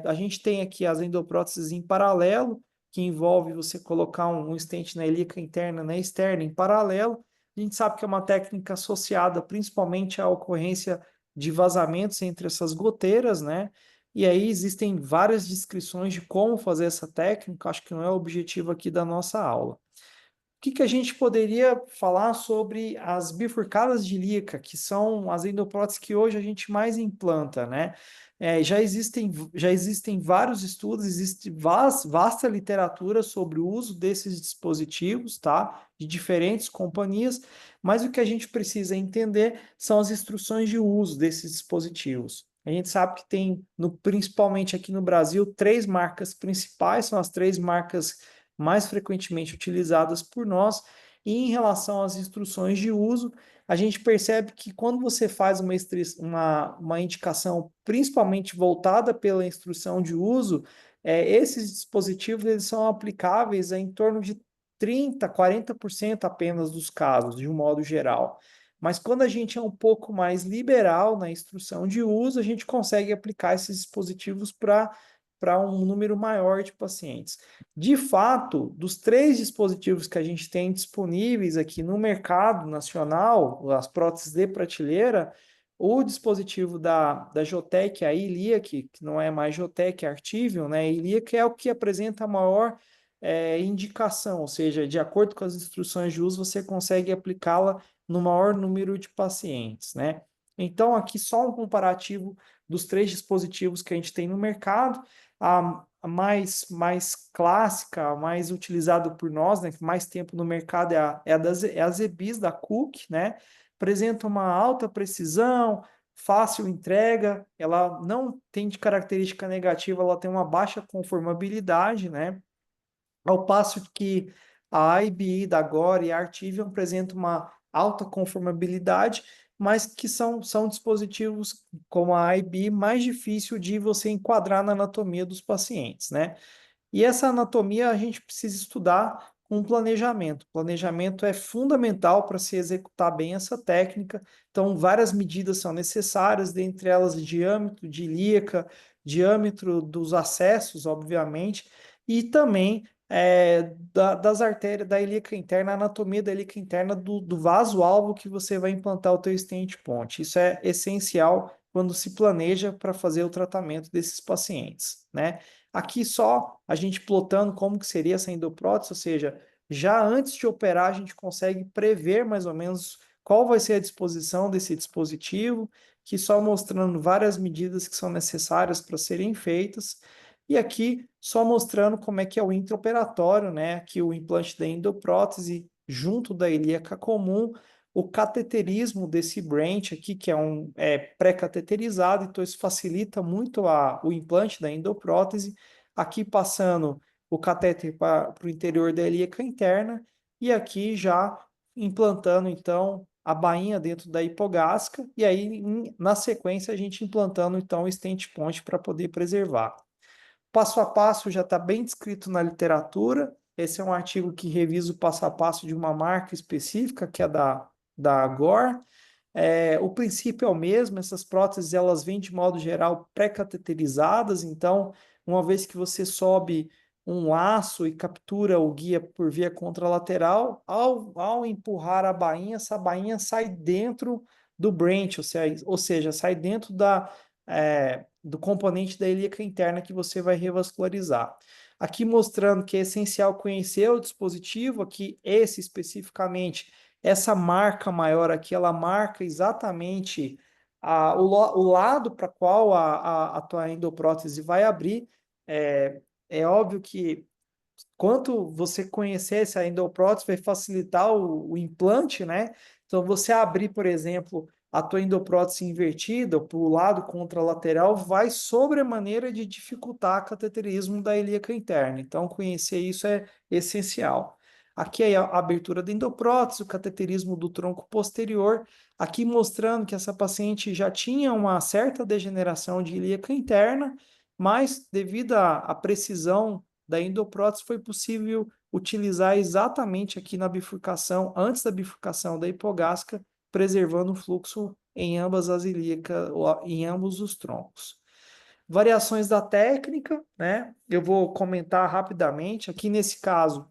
A gente tem aqui as endopróteses em paralelo, que envolve você colocar um stent na ilíaca interna, na externa, em paralelo. A gente sabe que é uma técnica associada principalmente à ocorrência de vazamentos entre essas goteiras, né? E aí existem várias descrições de como fazer essa técnica, acho que não é o objetivo aqui da nossa aula. O que a gente poderia falar sobre as bifurcadas de ilíaca, que são as endopróteses que hoje a gente mais implanta, né? Já existem vários estudos, existe vasta literatura sobre o uso desses dispositivos, tá? De diferentes companhias, mas o que a gente precisa entender são as instruções de uso desses dispositivos. A gente sabe que tem, principalmente aqui no Brasil, 3 marcas principais, são as 3 marcas mais frequentemente utilizadas por nós, e em relação às instruções de uso, a gente percebe que quando você faz uma indicação principalmente voltada pela instrução de uso, esses dispositivos eles são aplicáveis em torno de 30%, 40% apenas dos casos, de um modo geral. Mas quando a gente é um pouco mais liberal na instrução de uso, a gente consegue aplicar esses dispositivos para um número maior de pacientes. De fato, dos 3 dispositivos que a gente tem disponíveis aqui no mercado nacional, as próteses de prateleira, o dispositivo da Jotec, a Iliac, que não é mais Jotec, é Artivion, né? A Iliac é o que apresenta a maior indicação, ou seja, de acordo com as instruções de uso, você consegue aplicá-la no maior número de pacientes, né? Então, aqui só um comparativo dos 3 dispositivos que a gente tem no mercado. A mais clássica, a mais utilizada por nós, né, que mais tempo no mercado é a Zebis da Cook, né? Apresenta uma alta precisão, fácil entrega, ela não tem de característica negativa, ela tem uma baixa conformabilidade, né? Ao passo que a IBI da Gore e a Artivion apresentam uma alta conformabilidade, mas que são dispositivos como a IBI mais difícil de você enquadrar na anatomia dos pacientes, né? E essa anatomia a gente precisa estudar com planejamento. O planejamento é fundamental para se executar bem essa técnica. Então, várias medidas são necessárias, dentre elas diâmetro de ilíaca, diâmetro dos acessos, obviamente, e também das artérias da ilíaca interna, a anatomia da ilíaca interna do vaso-alvo que você vai implantar o teu stent ponte. Isso é essencial quando se planeja para fazer o tratamento desses pacientes, né? Aqui só a gente plotando como que seria essa endoprótese, ou seja, já antes de operar a gente consegue prever mais ou menos qual vai ser a disposição desse dispositivo, que só mostrando várias medidas que são necessárias para serem feitas, e aqui só mostrando como é que é o intraoperatório, né? Aqui o implante da endoprótese junto da ilíaca comum, o cateterismo desse branch aqui, que é pré-cateterizado, então isso facilita muito o implante da endoprótese, aqui passando o catéter para o interior da ilíaca interna, e aqui já implantando, então, a bainha dentro da hipogástrica, e aí, na sequência, a gente implantando, então, o stent point para poder preservar. Passo a passo já está bem descrito na literatura. Esse é um artigo que revisa o passo a passo de uma marca específica, que é da Gore. O princípio é o mesmo, essas próteses elas vêm de modo geral pré-cateterizadas, então, uma vez que você sobe um laço e captura o guia por via contralateral, ao empurrar a bainha, essa bainha sai dentro do branch, ou seja, sai dentro do componente da ilíaca interna que você vai revascularizar. Aqui mostrando que é essencial conhecer o dispositivo, aqui esse especificamente, essa marca maior aqui, ela marca exatamente o lado para qual a tua endoprótese vai abrir. É óbvio que quanto você conhecer essa endoprótese vai facilitar o implante, né? Então, você abrir, por exemplo, a tua endoprótese invertida, para o lado contralateral, vai sobremaneira de dificultar o cateterismo da ilíaca interna. Então, conhecer isso é essencial. Aqui é a abertura da endoprótese, o cateterismo do tronco posterior, aqui mostrando que essa paciente já tinha uma certa degeneração de ilíaca interna, mas devido à precisão da endoprótese, foi possível utilizar exatamente aqui na bifurcação, antes da bifurcação da hipogástrica, preservando o fluxo em ambas as ilíacas, em ambos os troncos. Variações da técnica, né? Eu vou comentar rapidamente. Aqui nesse caso,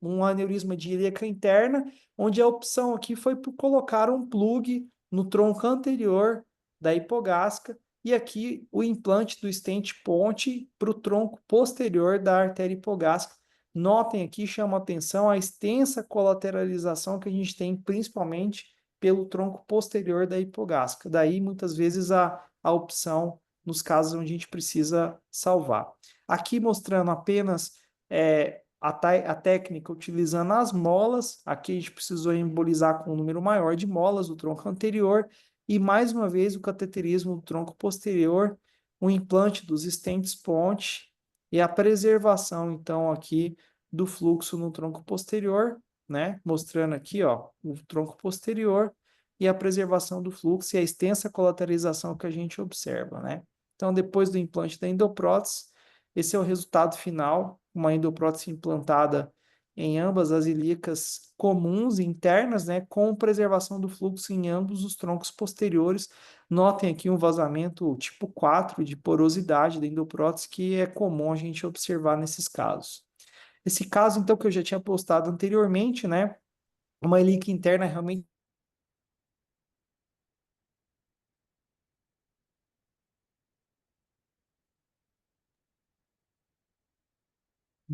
um aneurisma de ilíaca interna, onde a opção aqui foi por colocar um plug no tronco anterior da hipogástrica e aqui o implante do stent ponte para o tronco posterior da artéria hipogástrica. Notem aqui, chama atenção a extensa colateralização que a gente tem, principalmente pelo tronco posterior da hipogástrica. Daí, muitas vezes, a opção nos casos onde a gente precisa salvar. Aqui mostrando apenas a técnica utilizando as molas. Aqui a gente precisou embolizar com um número maior de molas do tronco anterior e, mais uma vez, o cateterismo do tronco posterior, o implante dos stents ponte e a preservação, então, aqui do fluxo no tronco posterior, né? Mostrando aqui, ó, o tronco posterior e a preservação do fluxo e a extensa colateralização que a gente observa, né? Então, depois do implante da endoprótese, esse é o resultado final, uma endoprótese implantada em ambas as ilíacas comuns internas, né, com preservação do fluxo em ambos os troncos posteriores. Notem aqui um vazamento tipo 4 de porosidade da endoprótese, que é comum a gente observar nesses casos. Esse caso, então, que eu já tinha postado anteriormente, né, uma ilíaca interna realmente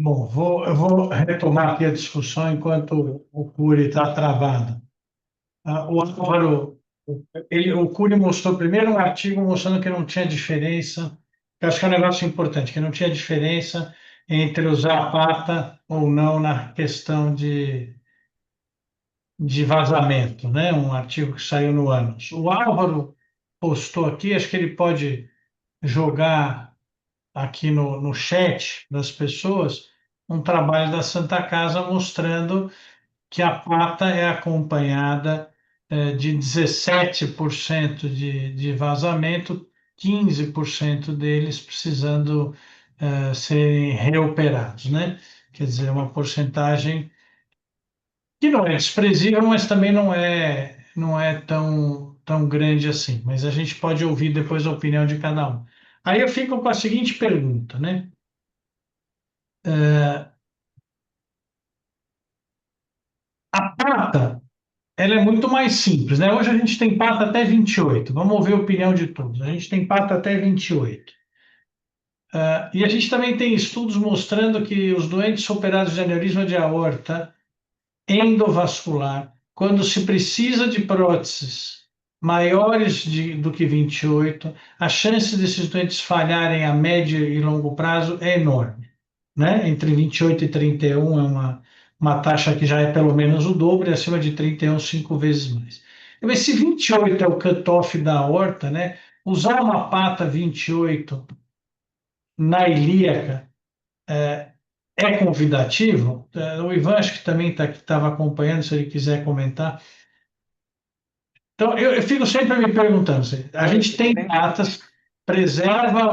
Bom, eu vou retomar aqui a discussão enquanto o Cury está travado. O Álvaro, o Cury mostrou primeiro um artigo mostrando que não tinha diferença, que eu acho que é um negócio importante, que não tinha diferença entre usar a pata ou não na questão de vazamento, né? Um artigo que saiu no Anos. O Álvaro postou aqui, acho que ele pode jogar aqui no chat das pessoas um trabalho da Santa Casa mostrando que a pata é acompanhada de 17% de vazamento, 15% deles precisando serem reoperados, né? Quer dizer, uma porcentagem que não é desprezível, mas também não é tão grande assim. Mas a gente pode ouvir depois a opinião de cada um. Aí eu fico com a seguinte pergunta, né? A pata, ela é muito mais simples, né? Hoje a gente tem pata até 28. Vamos ouvir a opinião de todos. A gente tem pata até 28. E a gente também tem estudos mostrando que os doentes operados de aneurisma de aorta endovascular, quando se precisa de próteses maiores do que 28, a chance desses doentes falharem a médio e longo prazo é enorme, né? Entre 28 e 31 é uma taxa que já é pelo menos o dobro, e acima de 31, 5 vezes mais. Mas se 28 é o cutoff da aorta, né? Usar uma pata 28 na ilíaca é convidativo? O Ivan acho que também estava acompanhando, se ele quiser comentar. Então, eu fico sempre me perguntando, a gente tem datas, preserva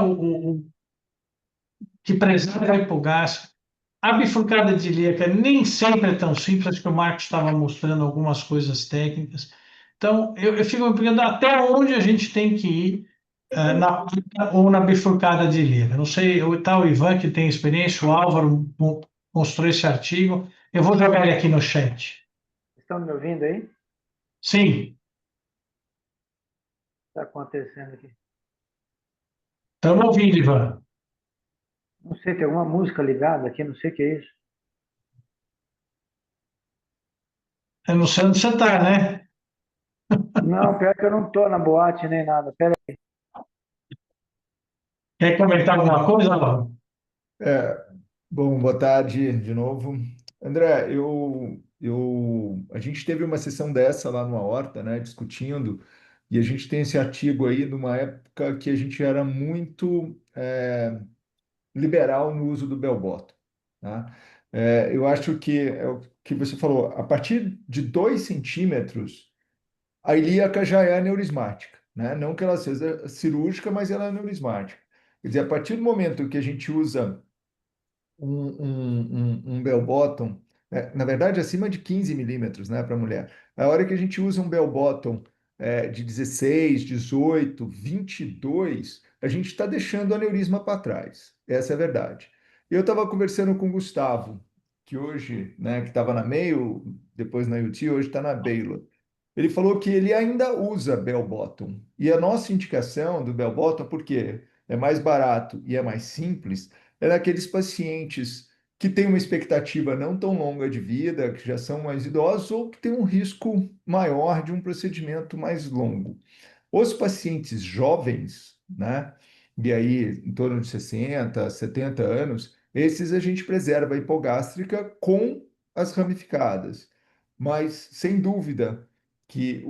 que preserva a hipogástrica. A bifurcada de ilíaca nem sempre é tão simples, acho que o Marcos estava mostrando algumas coisas técnicas. Então, eu fico me perguntando até onde a gente tem que ir na pata ou na bifurcada de ilíaca. Não sei, tá o Ivan que tem experiência, o Álvaro mostrou esse artigo. Eu vou jogar ele aqui no chat. Estão me ouvindo aí? Sim, Está acontecendo aqui. estamos ouvindo, Ivan. Não sei, tem alguma música ligada aqui, não sei o que é isso. Eu não sei onde você está, né? Não, pior que eu não estou na boate nem nada. Pera aí. Quer comentar alguma coisa, Álvaro? Bom, boa tarde de novo. André, eu a gente teve uma sessão dessa lá no Aorta, né, discutindo, e a gente tem esse artigo aí numa época que a gente era muito liberal no uso do bell bottom, tá? Eu acho que é o que você falou, a partir de 2 centímetros, a ilíaca já é aneurismática, né? Não que ela seja cirúrgica, mas ela é aneurismática. Quer dizer, a partir do momento que a gente usa um bell bottom, na verdade, acima de 15 milímetros, né, para mulher. A hora que a gente usa um bell bottom de 16, 18, 22, a gente está deixando o aneurisma para trás. Essa é a verdade. Eu estava conversando com o Gustavo, que hoje, né, que estava na Mayo, depois na UT, hoje está na Baylor. Ele falou que ele ainda usa bell bottom. E a nossa indicação do bell bottom, porque é mais barato e é mais simples, é naqueles pacientes que têm uma expectativa não tão longa de vida, que já são mais idosos ou que têm um risco maior de um procedimento mais longo. Os pacientes jovens, né, e aí em torno de 60, 70 anos, esses a gente preserva a hipogástrica com as ramificadas. Mas, sem dúvida, que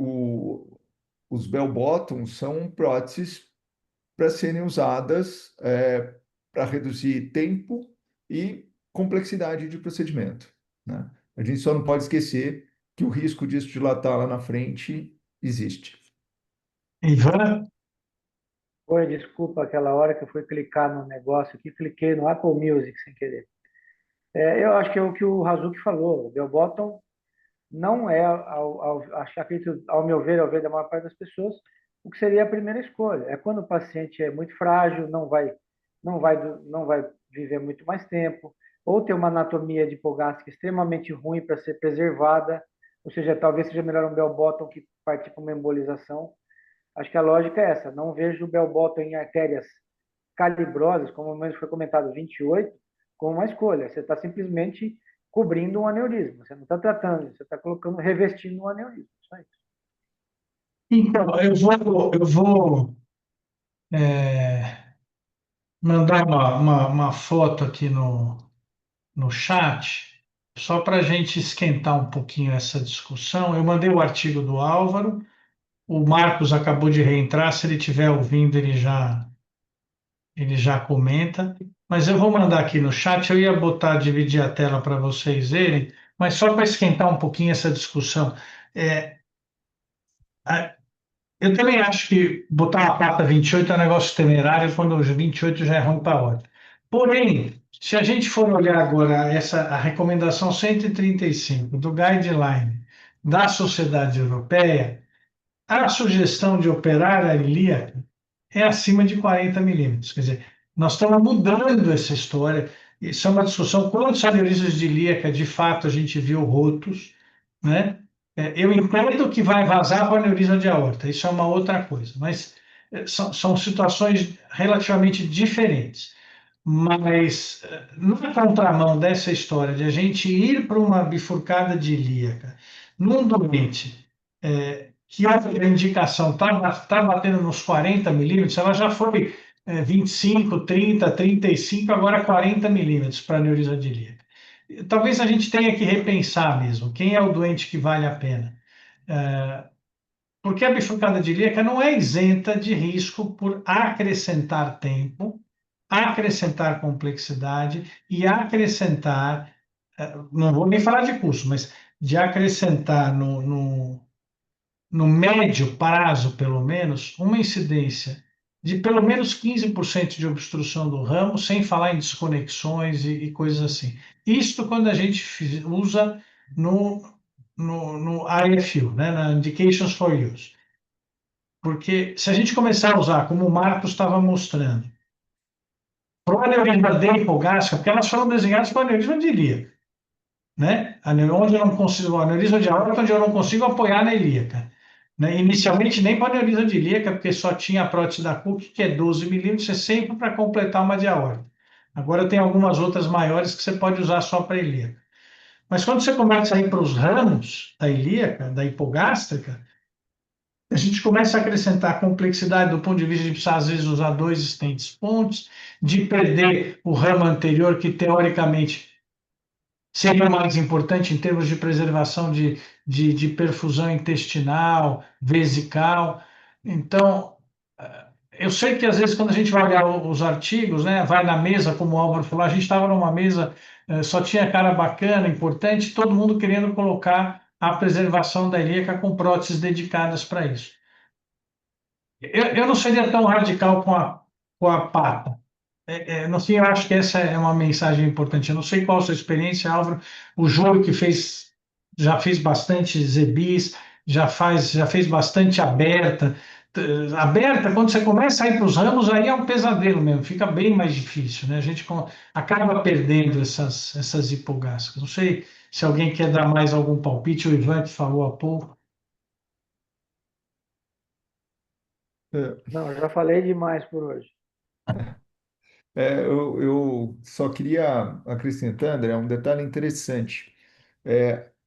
os bell bottoms são próteses para serem usadas para reduzir tempo e complexidade de procedimento, né? A gente só não pode esquecer que o risco disso dilatar lá na frente existe. Ivan? Oi, desculpa, aquela hora que eu fui clicar no negócio aqui, cliquei no Apple Music sem querer. Eu acho que é o que o Razuki falou. O Bell Bottom não é, acredito, ao meu ver, ao ver da maior parte das pessoas, o que seria a primeira escolha. É quando o paciente é muito frágil, não vai viver muito mais tempo, ou tem uma anatomia de hipogástrica extremamente ruim para ser preservada, ou seja, talvez seja melhor um bell bottom que partir para uma embolização. Acho que a lógica é essa. Não vejo o bell bottom em artérias calibrosas, como mesmo foi comentado, 28, como uma escolha. Você está simplesmente cobrindo um aneurisma. Você não está tratando, você está colocando, revestindo um aneurisma. Só isso. Então, eu vou mandar uma foto aqui no chat, só para a gente esquentar um pouquinho essa discussão. Eu mandei o artigo do Álvaro, o Marcos acabou de reentrar, se ele estiver ouvindo, ele já comenta, mas eu vou mandar aqui no chat, eu ia dividir a tela para vocês verem, mas só para esquentar um pouquinho essa discussão. É, eu também acho que botar uma pata 28 é um negócio temerário quando os 28 já é ruim para a hora. Porém, se a gente for olhar agora a recomendação 135 do Guideline da Sociedade Europeia, a sugestão de operar a ilíaca é acima de 40 milímetros. Quer dizer, nós estamos mudando essa história. Isso é uma discussão. Quantos aneurismas de ilíaca, de fato, a gente viu rotos, né? Eu entendo que vai vazar para o aneurisma de aorta, isso é uma outra coisa, mas são situações relativamente diferentes. Mas na contramão dessa história de a gente ir para uma bifurcada de ilíaca num doente que a indicação está batendo nos 40 milímetros, ela já foi 25, 30, 35, agora 40 milímetros para aneurisma de ilíaca. Talvez a gente tenha que repensar mesmo quem é o doente que vale a pena. Porque a bifurcada de ilíaca não é isenta de risco por acrescentar tempo, acrescentar complexidade e acrescentar, não vou nem falar de custo, mas de acrescentar no médio prazo, pelo menos, uma incidência de pelo menos 15% de obstrução do ramo, sem falar em desconexões e coisas assim. Isto quando a gente usa no IFU, né, na Indications for Use. Porque se a gente começar a usar, como o Marcos estava mostrando, para o aneurisma de hipogástrica, porque elas foram desenhadas para o aneurisma de ilíaca, né? Onde eu não consigo, aneurisma de aorta, onde eu não consigo apoiar na ilíaca. Né? Inicialmente nem para aneurisma de ilíaca, porque só tinha a prótese da Cook, que é 12 milímetros, é sempre para completar uma de aorta. Agora tem algumas outras maiores que você pode usar só para ilíaca. Mas quando você começa a ir para os ramos da ilíaca, da hipogástrica, a gente começa a acrescentar complexidade do ponto de vista de precisar, às vezes, usar 2 estentes pontes, de perder o ramo anterior, que teoricamente sempre mais importante em termos de preservação de perfusão intestinal, vesical. Então, eu sei que às vezes quando a gente vai olhar os artigos, né, vai na mesa, como o Álvaro falou, a gente estava numa mesa, só tinha cara bacana, importante, todo mundo querendo colocar a preservação da ilíaca com próteses dedicadas para isso. Eu não seria tão radical com a pata. No fim, eu acho que essa é uma mensagem importante. Eu não sei qual a sua experiência, Álvaro. O Júlio que fez, já fez bastante zebis, já fez bastante aberta. Aberta, quando você começa a ir para os ramos, aí é um pesadelo mesmo, fica bem mais difícil, né? A gente acaba perdendo essas hipogástricas. Não sei se alguém quer dar mais algum palpite, o Ivan que falou há pouco. É, Não, já falei demais por hoje. eu só queria acrescentar, André, um detalhe interessante.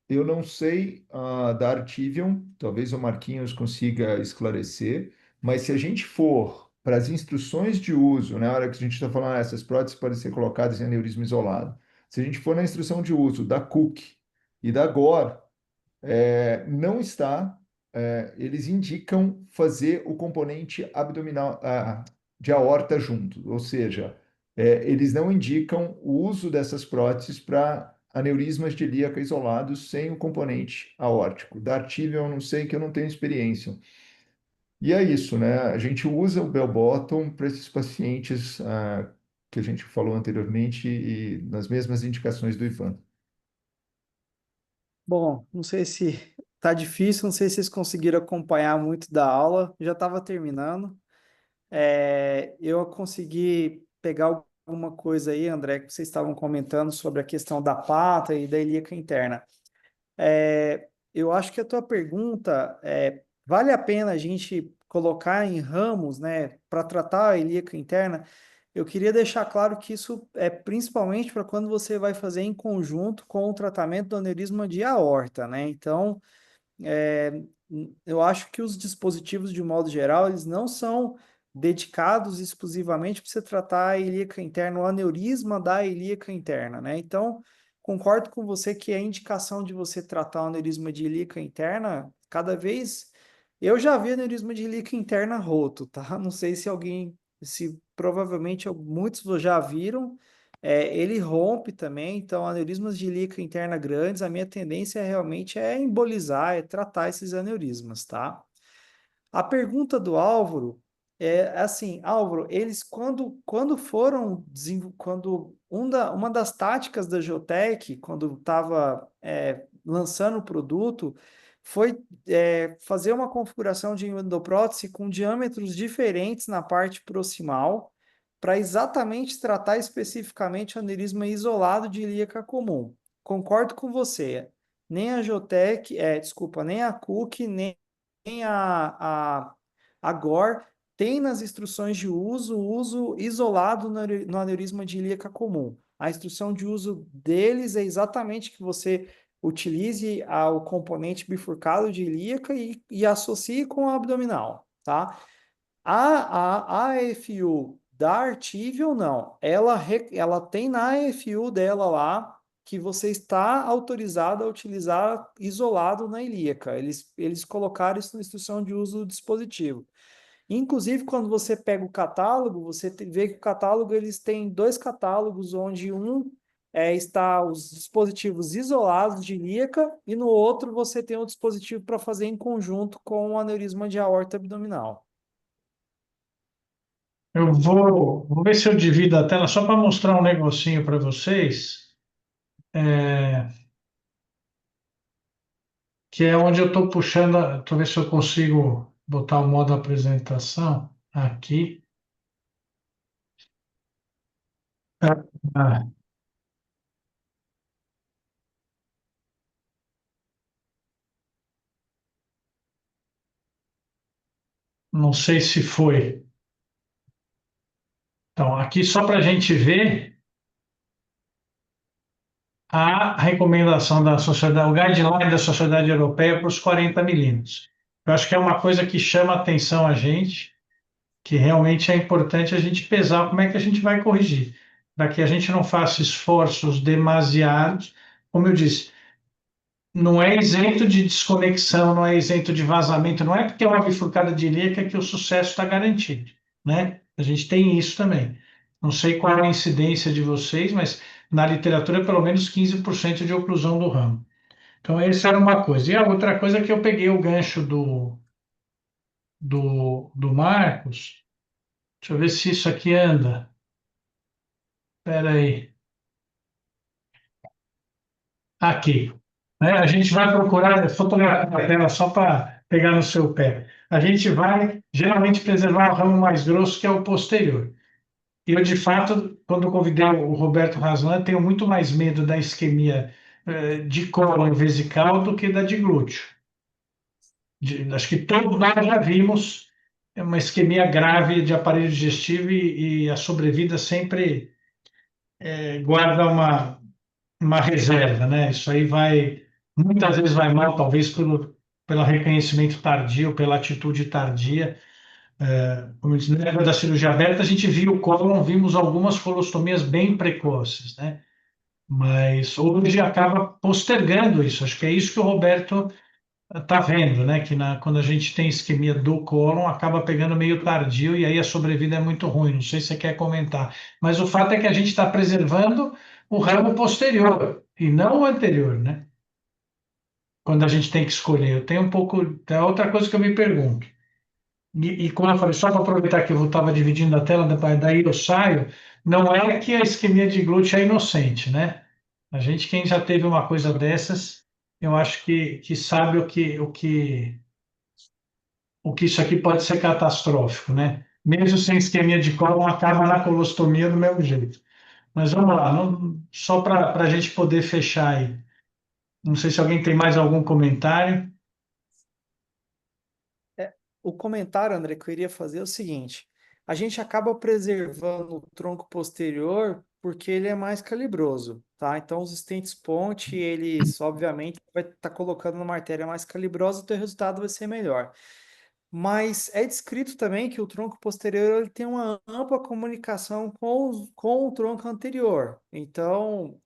Eu não sei da Artivion, talvez o Marquinhos consiga esclarecer, mas se a gente for para as instruções de uso, na hora que a gente está falando, essas próteses podem ser colocadas em aneurisma isolado, se a gente for na instrução de uso da Cook e da Gore, não está, eles indicam fazer o componente abdominal, de aorta junto, ou seja, eles não indicam o uso dessas próteses para aneurismas de ilíaca isolados sem o componente aórtico. Da Artivion, eu não sei que eu não tenho experiência. E é isso, né? A gente usa o bell bottom para esses pacientes que a gente falou anteriormente e nas mesmas indicações do Ivan. Bom, não sei se tá difícil, não sei se vocês conseguiram acompanhar muito da aula, já estava terminando. Eu consegui pegar alguma coisa aí, André, que vocês estavam comentando sobre a questão da pata e da ilíaca interna. Eu acho que a tua pergunta vale a pena a gente colocar em ramos, né, para tratar a ilíaca interna. Eu queria deixar claro que isso é principalmente para quando você vai fazer em conjunto com o tratamento do aneurisma de aorta, né? Então, é, eu acho que os dispositivos, de modo geral, eles não são dedicados exclusivamente para você tratar a ilíaca interna, o aneurisma da ilíaca interna, né? Então, concordo com você que a indicação de você tratar o aneurisma de ilíaca interna, cada vez... Eu já vi aneurisma de ilíaca interna roto, tá? Não sei se alguém, se provavelmente muitos já viram, ele rompe também, então aneurismas de ilíaca interna grandes, a minha tendência realmente é embolizar, é tratar esses aneurismas, tá? A pergunta do Álvaro é assim, Álvaro, eles quando foram, quando uma das táticas da Geotech, quando estava lançando o produto, foi fazer uma configuração de endoprótese com diâmetros diferentes na parte proximal, para exatamente tratar especificamente o aneurisma isolado de ilíaca comum. Concordo com você. Nem a Geotech, desculpa, nem a Cook, nem a Gore tem nas instruções de uso o uso isolado no aneurisma de ilíaca comum. A instrução de uso deles é exatamente que você utilize o componente bifurcado de ilíaca e associe com a abdominal, tá? A AFU da Artivion, não. Ela tem na AFU dela lá que você está autorizado a utilizar isolado na ilíaca. Eles colocaram isso na instrução de uso do dispositivo. Inclusive, quando você pega o catálogo, você vê que o catálogo, eles têm dois catálogos, onde está os dispositivos isolados de ilíaca e no outro você tem um dispositivo para fazer em conjunto com o aneurisma de aorta abdominal. Eu vou ver se eu divido a tela só para mostrar um negocinho para vocês, é, que é onde eu estou puxando, deixa eu ver se eu consigo botar o modo apresentação aqui. Ah, não sei se foi. Então, aqui só para a gente ver a recomendação da sociedade, o guideline da Sociedade Europeia para os 40 milímetros. Eu acho que é uma coisa que chama atenção a gente, que realmente é importante a gente pesar como é que a gente vai corrigir, para que a gente não faça esforços demasiados, como eu disse, não é isento de desconexão, não é isento de vazamento, não é porque é uma bifurcada de ilíaca que o sucesso está garantido, né? A gente tem isso também. Não sei qual é a incidência de vocês, mas na literatura é pelo menos 15% de oclusão do ramo. Então, essa era uma coisa. E a outra coisa é que eu peguei o gancho do Marcos. Deixa eu ver se isso aqui anda. Espera aí. Aqui. Né? A gente vai procurar fotografar a tela só para pegar no seu pé. A gente vai geralmente preservar o ramo mais grosso, que é o posterior. E eu, de fato, quando convidei o Roberto Raslan, tenho muito mais medo da isquemia de cólon e vesical do que da de glúteo. Acho que todos nós já vimos uma isquemia grave de aparelho digestivo e a sobrevida sempre guarda uma reserva, né? Isso aí muitas vezes vai mal, talvez pelo reconhecimento tardio, pela atitude tardia. Como eu disse, na época da cirurgia aberta, a gente viu o cólon, vimos algumas colostomias bem precoces, né? Mas hoje acaba postergando isso. Acho que é isso que o Roberto está vendo, né? Que quando a gente tem isquemia do cólon, acaba pegando meio tardio e aí a sobrevida é muito ruim. Não sei se você quer comentar. Mas o fato é que a gente está preservando o ramo posterior e não o anterior, né? Quando a gente tem que escolher. Eu tenho um pouco. É outra coisa que eu me pergunto. E como eu falei, só para aproveitar que eu estava dividindo a tela, daí eu saio, não é que a isquemia de glúteo é inocente, né? A gente, quem já teve uma coisa dessas, eu acho que sabe o que isso aqui pode ser catastrófico, né? Mesmo sem isquemia de cólon, acaba na colostomia do mesmo jeito. Mas vamos lá, só para a gente poder fechar aí. Não sei se alguém tem mais algum comentário. O comentário, André, que eu iria fazer é o seguinte: a gente acaba preservando o tronco posterior porque ele é mais calibroso, tá? Então, os stents ponte, eles, obviamente, vai estar colocando numa artéria mais calibrosa, então o resultado vai ser melhor. Mas é descrito também que o tronco posterior ele tem uma ampla comunicação com o tronco anterior. Então,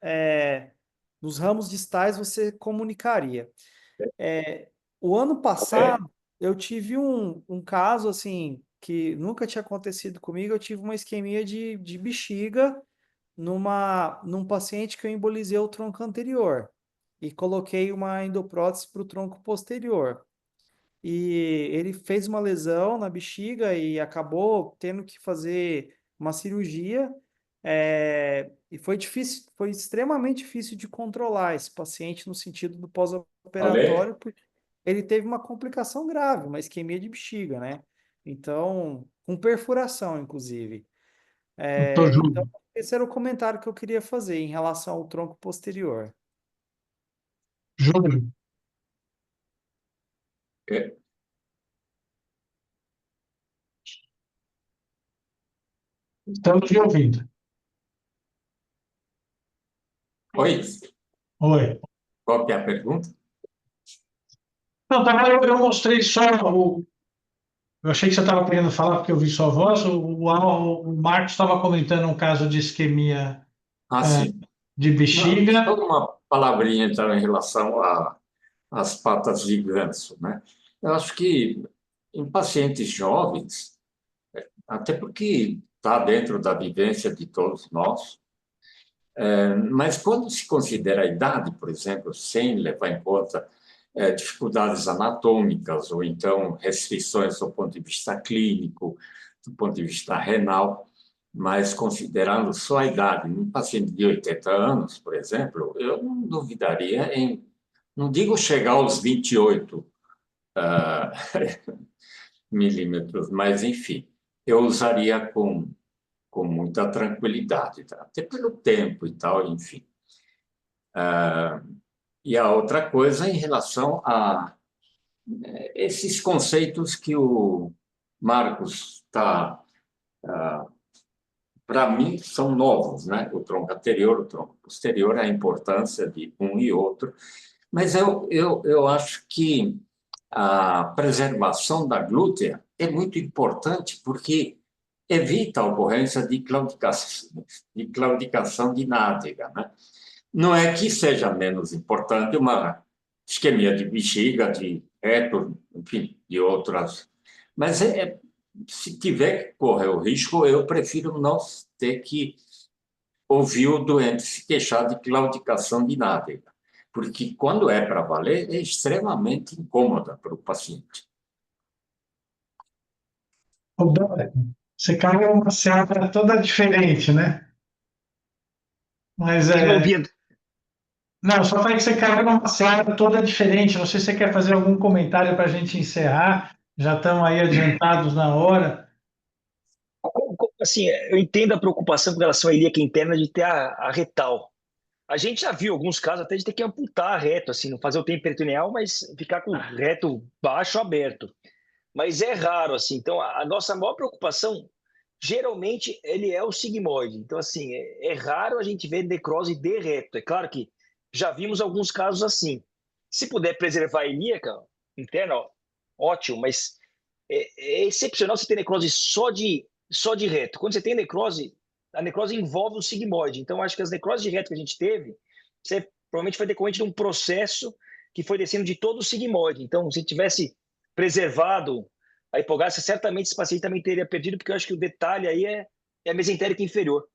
nos ramos distais você comunicaria. O ano passado, eu tive um caso assim que nunca tinha acontecido comigo. Eu tive uma isquemia de bexiga num paciente que eu embolizei o tronco anterior e coloquei uma endoprótese para o tronco posterior. E ele fez uma lesão na bexiga e acabou tendo que fazer uma cirurgia. E foi difícil, foi extremamente difícil de controlar esse paciente no sentido do Ale? pós-operatório, porque ele teve uma complicação grave, uma isquemia de bexiga, né? Então, com perfuração, inclusive. Doutor Então, Júlio. esse era o comentário que eu queria fazer em relação ao tronco posterior. Júlio, É. estamos te ouvindo. Oi, Oi. qual que é a pergunta? Não, eu mostrei só eu achei que você estava querendo falar porque eu vi sua voz. O Marcos estava comentando um caso de isquemia Ah, sim. de Não, só bexiga. uma palavrinha então em relação às patas de ganso, né? Eu acho que em pacientes jovens, até porque está dentro da vivência de todos nós, mas quando se considera a idade, por exemplo, sem levar em conta dificuldades anatômicas ou então restrições do ponto de vista clínico, do ponto de vista renal, mas considerando só a idade, num paciente de 80 anos, por exemplo, eu não duvidaria em, não digo chegar aos 28 milímetros, mas enfim, eu usaria com muita tranquilidade, tá? Até pelo tempo e tal, enfim. E a outra coisa em relação a esses conceitos que o Marcos está, para mim, são novos, né? O tronco anterior, o tronco posterior, a importância de um e outro. Mas eu acho que a preservação da glútea é muito importante porque evita a ocorrência de claudicação de nádega, né? Não é que seja menos importante uma isquemia de bexiga, de reto, enfim, de outras. Mas se tiver que correr o risco, eu prefiro não ter que ouvir o doente se queixar de claudicação de nádega, porque quando é para valer, é extremamente incômoda para o paciente. Roberto, você caiu uma seara toda diferente, né? Mas Estive ouvindo. não, só falei que você caiu numa seara toda diferente. Não sei se você quer fazer algum comentário para a gente encerrar. Já estamos aí adiantados na hora. Assim, eu entendo a preocupação com relação à ilíaca interna de ter a retal. A gente já viu alguns casos até de ter que amputar reto, assim, não fazer o tempo peritoneal, mas ficar com o reto baixo aberto. Mas é raro, assim. Então, a nossa maior preocupação, geralmente, ele é o sigmoide. Então, assim, é raro a gente ver necrose de reto. É claro que já vimos alguns casos assim. Se puder preservar a ilíaca interna, ó, ótimo, mas é excepcional você ter necrose só de reto. Quando você tem necrose, a necrose envolve o sigmoide. Então, acho que as necroses de reto que a gente teve, você provavelmente foi decorrente de um processo que foi descendo de todo o sigmoide. Então, se tivesse preservado a hipogástria, certamente esse paciente também teria perdido, porque eu acho que o detalhe aí é a mesentérica inferior.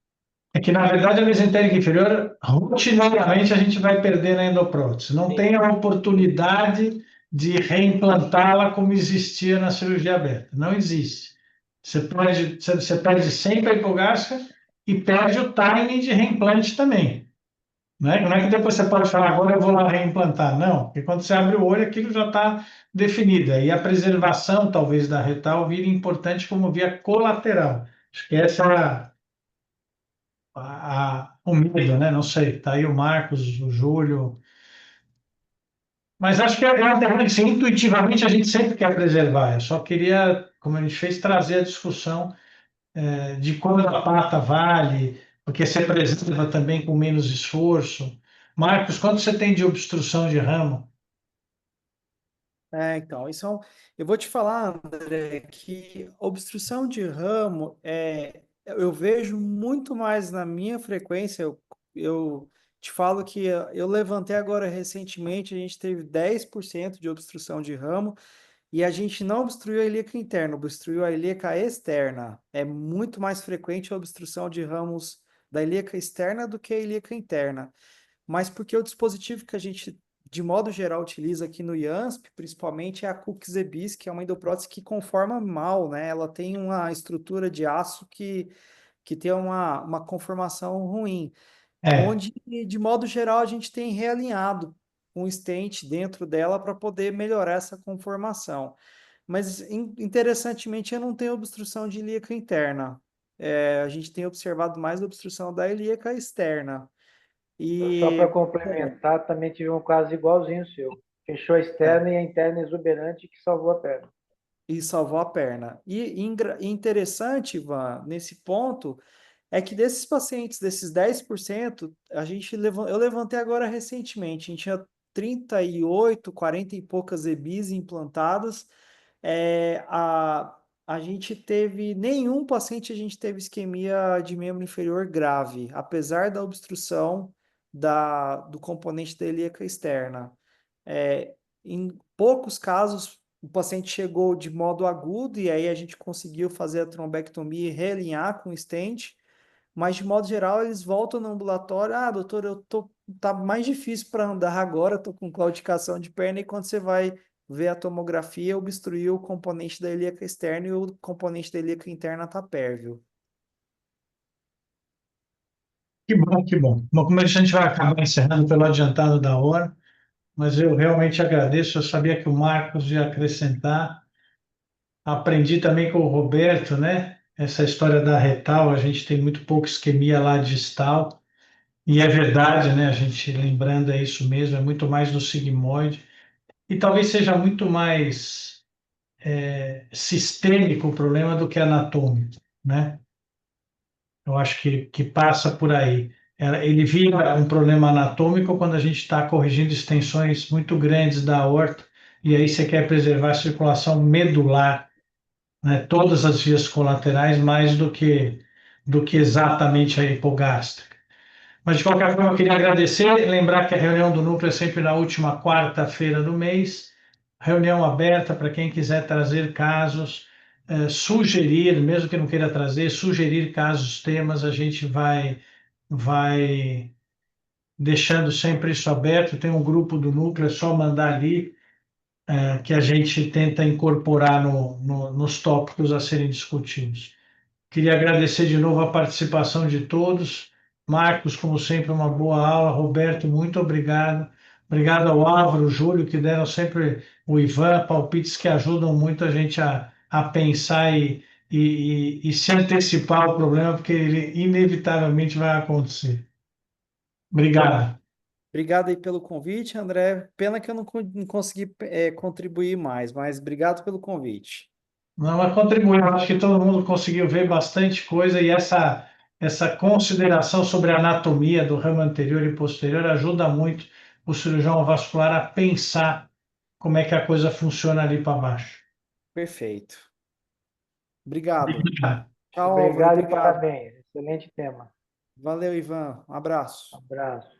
É que, na verdade, a mesentérica inferior, rotineiramente, a gente vai perder na endoprótese. Não tem a oportunidade de reimplantá-la como existia na cirurgia aberta. Não existe. Você perde sempre a hipogástria e perde o timing de reimplante também. Não é que depois você pode falar, agora eu vou lá reimplantar. Não, porque quando você abre o olho, aquilo já está definido. E a preservação, talvez, da retal vire importante como via colateral. Acho que essa é o medo, né? Não sei. Está aí o Marcos, o Júlio. Mas acho que assim, intuitivamente a gente sempre quer preservar. Eu só queria, como a gente fez, trazer a discussão de quando a pata vale, porque você preserva também com menos esforço. Marcos, quanto você tem de obstrução de ramo? Então, eu vou te falar, André, que obstrução de ramo eu vejo muito mais na minha frequência. Eu te falo que eu levantei agora recentemente, a gente teve 10% de obstrução de ramo e a gente não obstruiu a ilíaca interna, obstruiu a ilíaca externa. É muito mais frequente a obstrução de ramos da ilíaca externa do que a ilíaca interna, mas porque o dispositivo que a gente, de modo geral, utiliza aqui no IANSP, principalmente é a Cook Zebis, que é uma endoprótese que conforma mal, né? Ela tem uma estrutura de aço que tem uma conformação ruim, É, onde, de modo geral, a gente tem realinhado um stent dentro dela para poder melhorar essa conformação. Mas, interessantemente, eu não tenho obstrução de ilíaca interna. A gente tem observado mais obstrução da ilíaca externa. Só para E, bom, complementar, também tive um caso igualzinho ao seu. Fechou a externa e a interna exuberante que salvou a perna. e salvou a perna. E interessante, Ivan, nesse ponto, é que desses pacientes, desses 10%, eu levantei agora recentemente, a gente tinha 38, 40 e poucas EBIs implantadas. É, a gente teve, nenhum paciente a gente teve isquemia de membro inferior grave, apesar da obstrução do componente da ilíaca externa. É, em poucos casos, o paciente chegou de modo agudo e aí a gente conseguiu fazer a trombectomia e realinhar com o stent, mas de modo geral eles voltam no ambulatório. Ah, doutor, tá mais difícil para andar agora, tô com claudicação de perna, e quando você vai ver a tomografia, obstruiu o componente da ilíaca externa e o componente da ilíaca interna tá pérvio. que bom, que bom. Bom, como a gente vai acabar encerrando pelo adiantado da hora, mas eu realmente agradeço. Eu sabia que o Marcos ia acrescentar. Aprendi também com o Roberto, né? Essa história da retal, a gente tem muito pouco isquemia lá distal. E é verdade, né? A gente lembrando, é isso mesmo, é muito mais no sigmoide. E talvez seja muito mais sistêmico o problema do que anatômico, né? Eu acho que passa por aí. Ele vira um problema anatômico quando a gente está corrigindo extensões muito grandes da aorta, e aí você quer preservar a circulação medular, né? Todas as vias colaterais, mais do que exatamente a hipogástrica. Mas, de qualquer forma, eu queria agradecer, lembrar que a reunião do núcleo é sempre na última quarta-feira do mês, reunião aberta para quem quiser trazer casos, sugerir, mesmo que não queira trazer, sugerir casos, temas, a gente vai deixando sempre isso aberto. Tem um grupo do núcleo, é só mandar ali, que a gente tenta incorporar nos tópicos a serem discutidos. Queria agradecer de novo a participação de todos. Marcos, como sempre, uma boa aula. Roberto, muito obrigado. Obrigado ao Álvaro, Júlio, que deram sempre, o Ivan, palpites que ajudam muito a gente a pensar e se antecipar ao problema, porque ele inevitavelmente vai acontecer. Obrigado. Obrigado aí pelo convite, André. Pena que eu não consegui contribuir mais, mas obrigado pelo convite. Não, mas contribuiu. Acho que todo mundo conseguiu ver bastante coisa e essa consideração sobre a anatomia do ramo anterior e posterior ajuda muito o cirurgião vascular a pensar como é que a coisa funciona ali para baixo. Perfeito. Obrigado. Obrigado. Tchau, Álvaro. Obrigado e Obrigado. parabéns. Excelente tema. Valeu, Ivan. Um abraço. Abraço.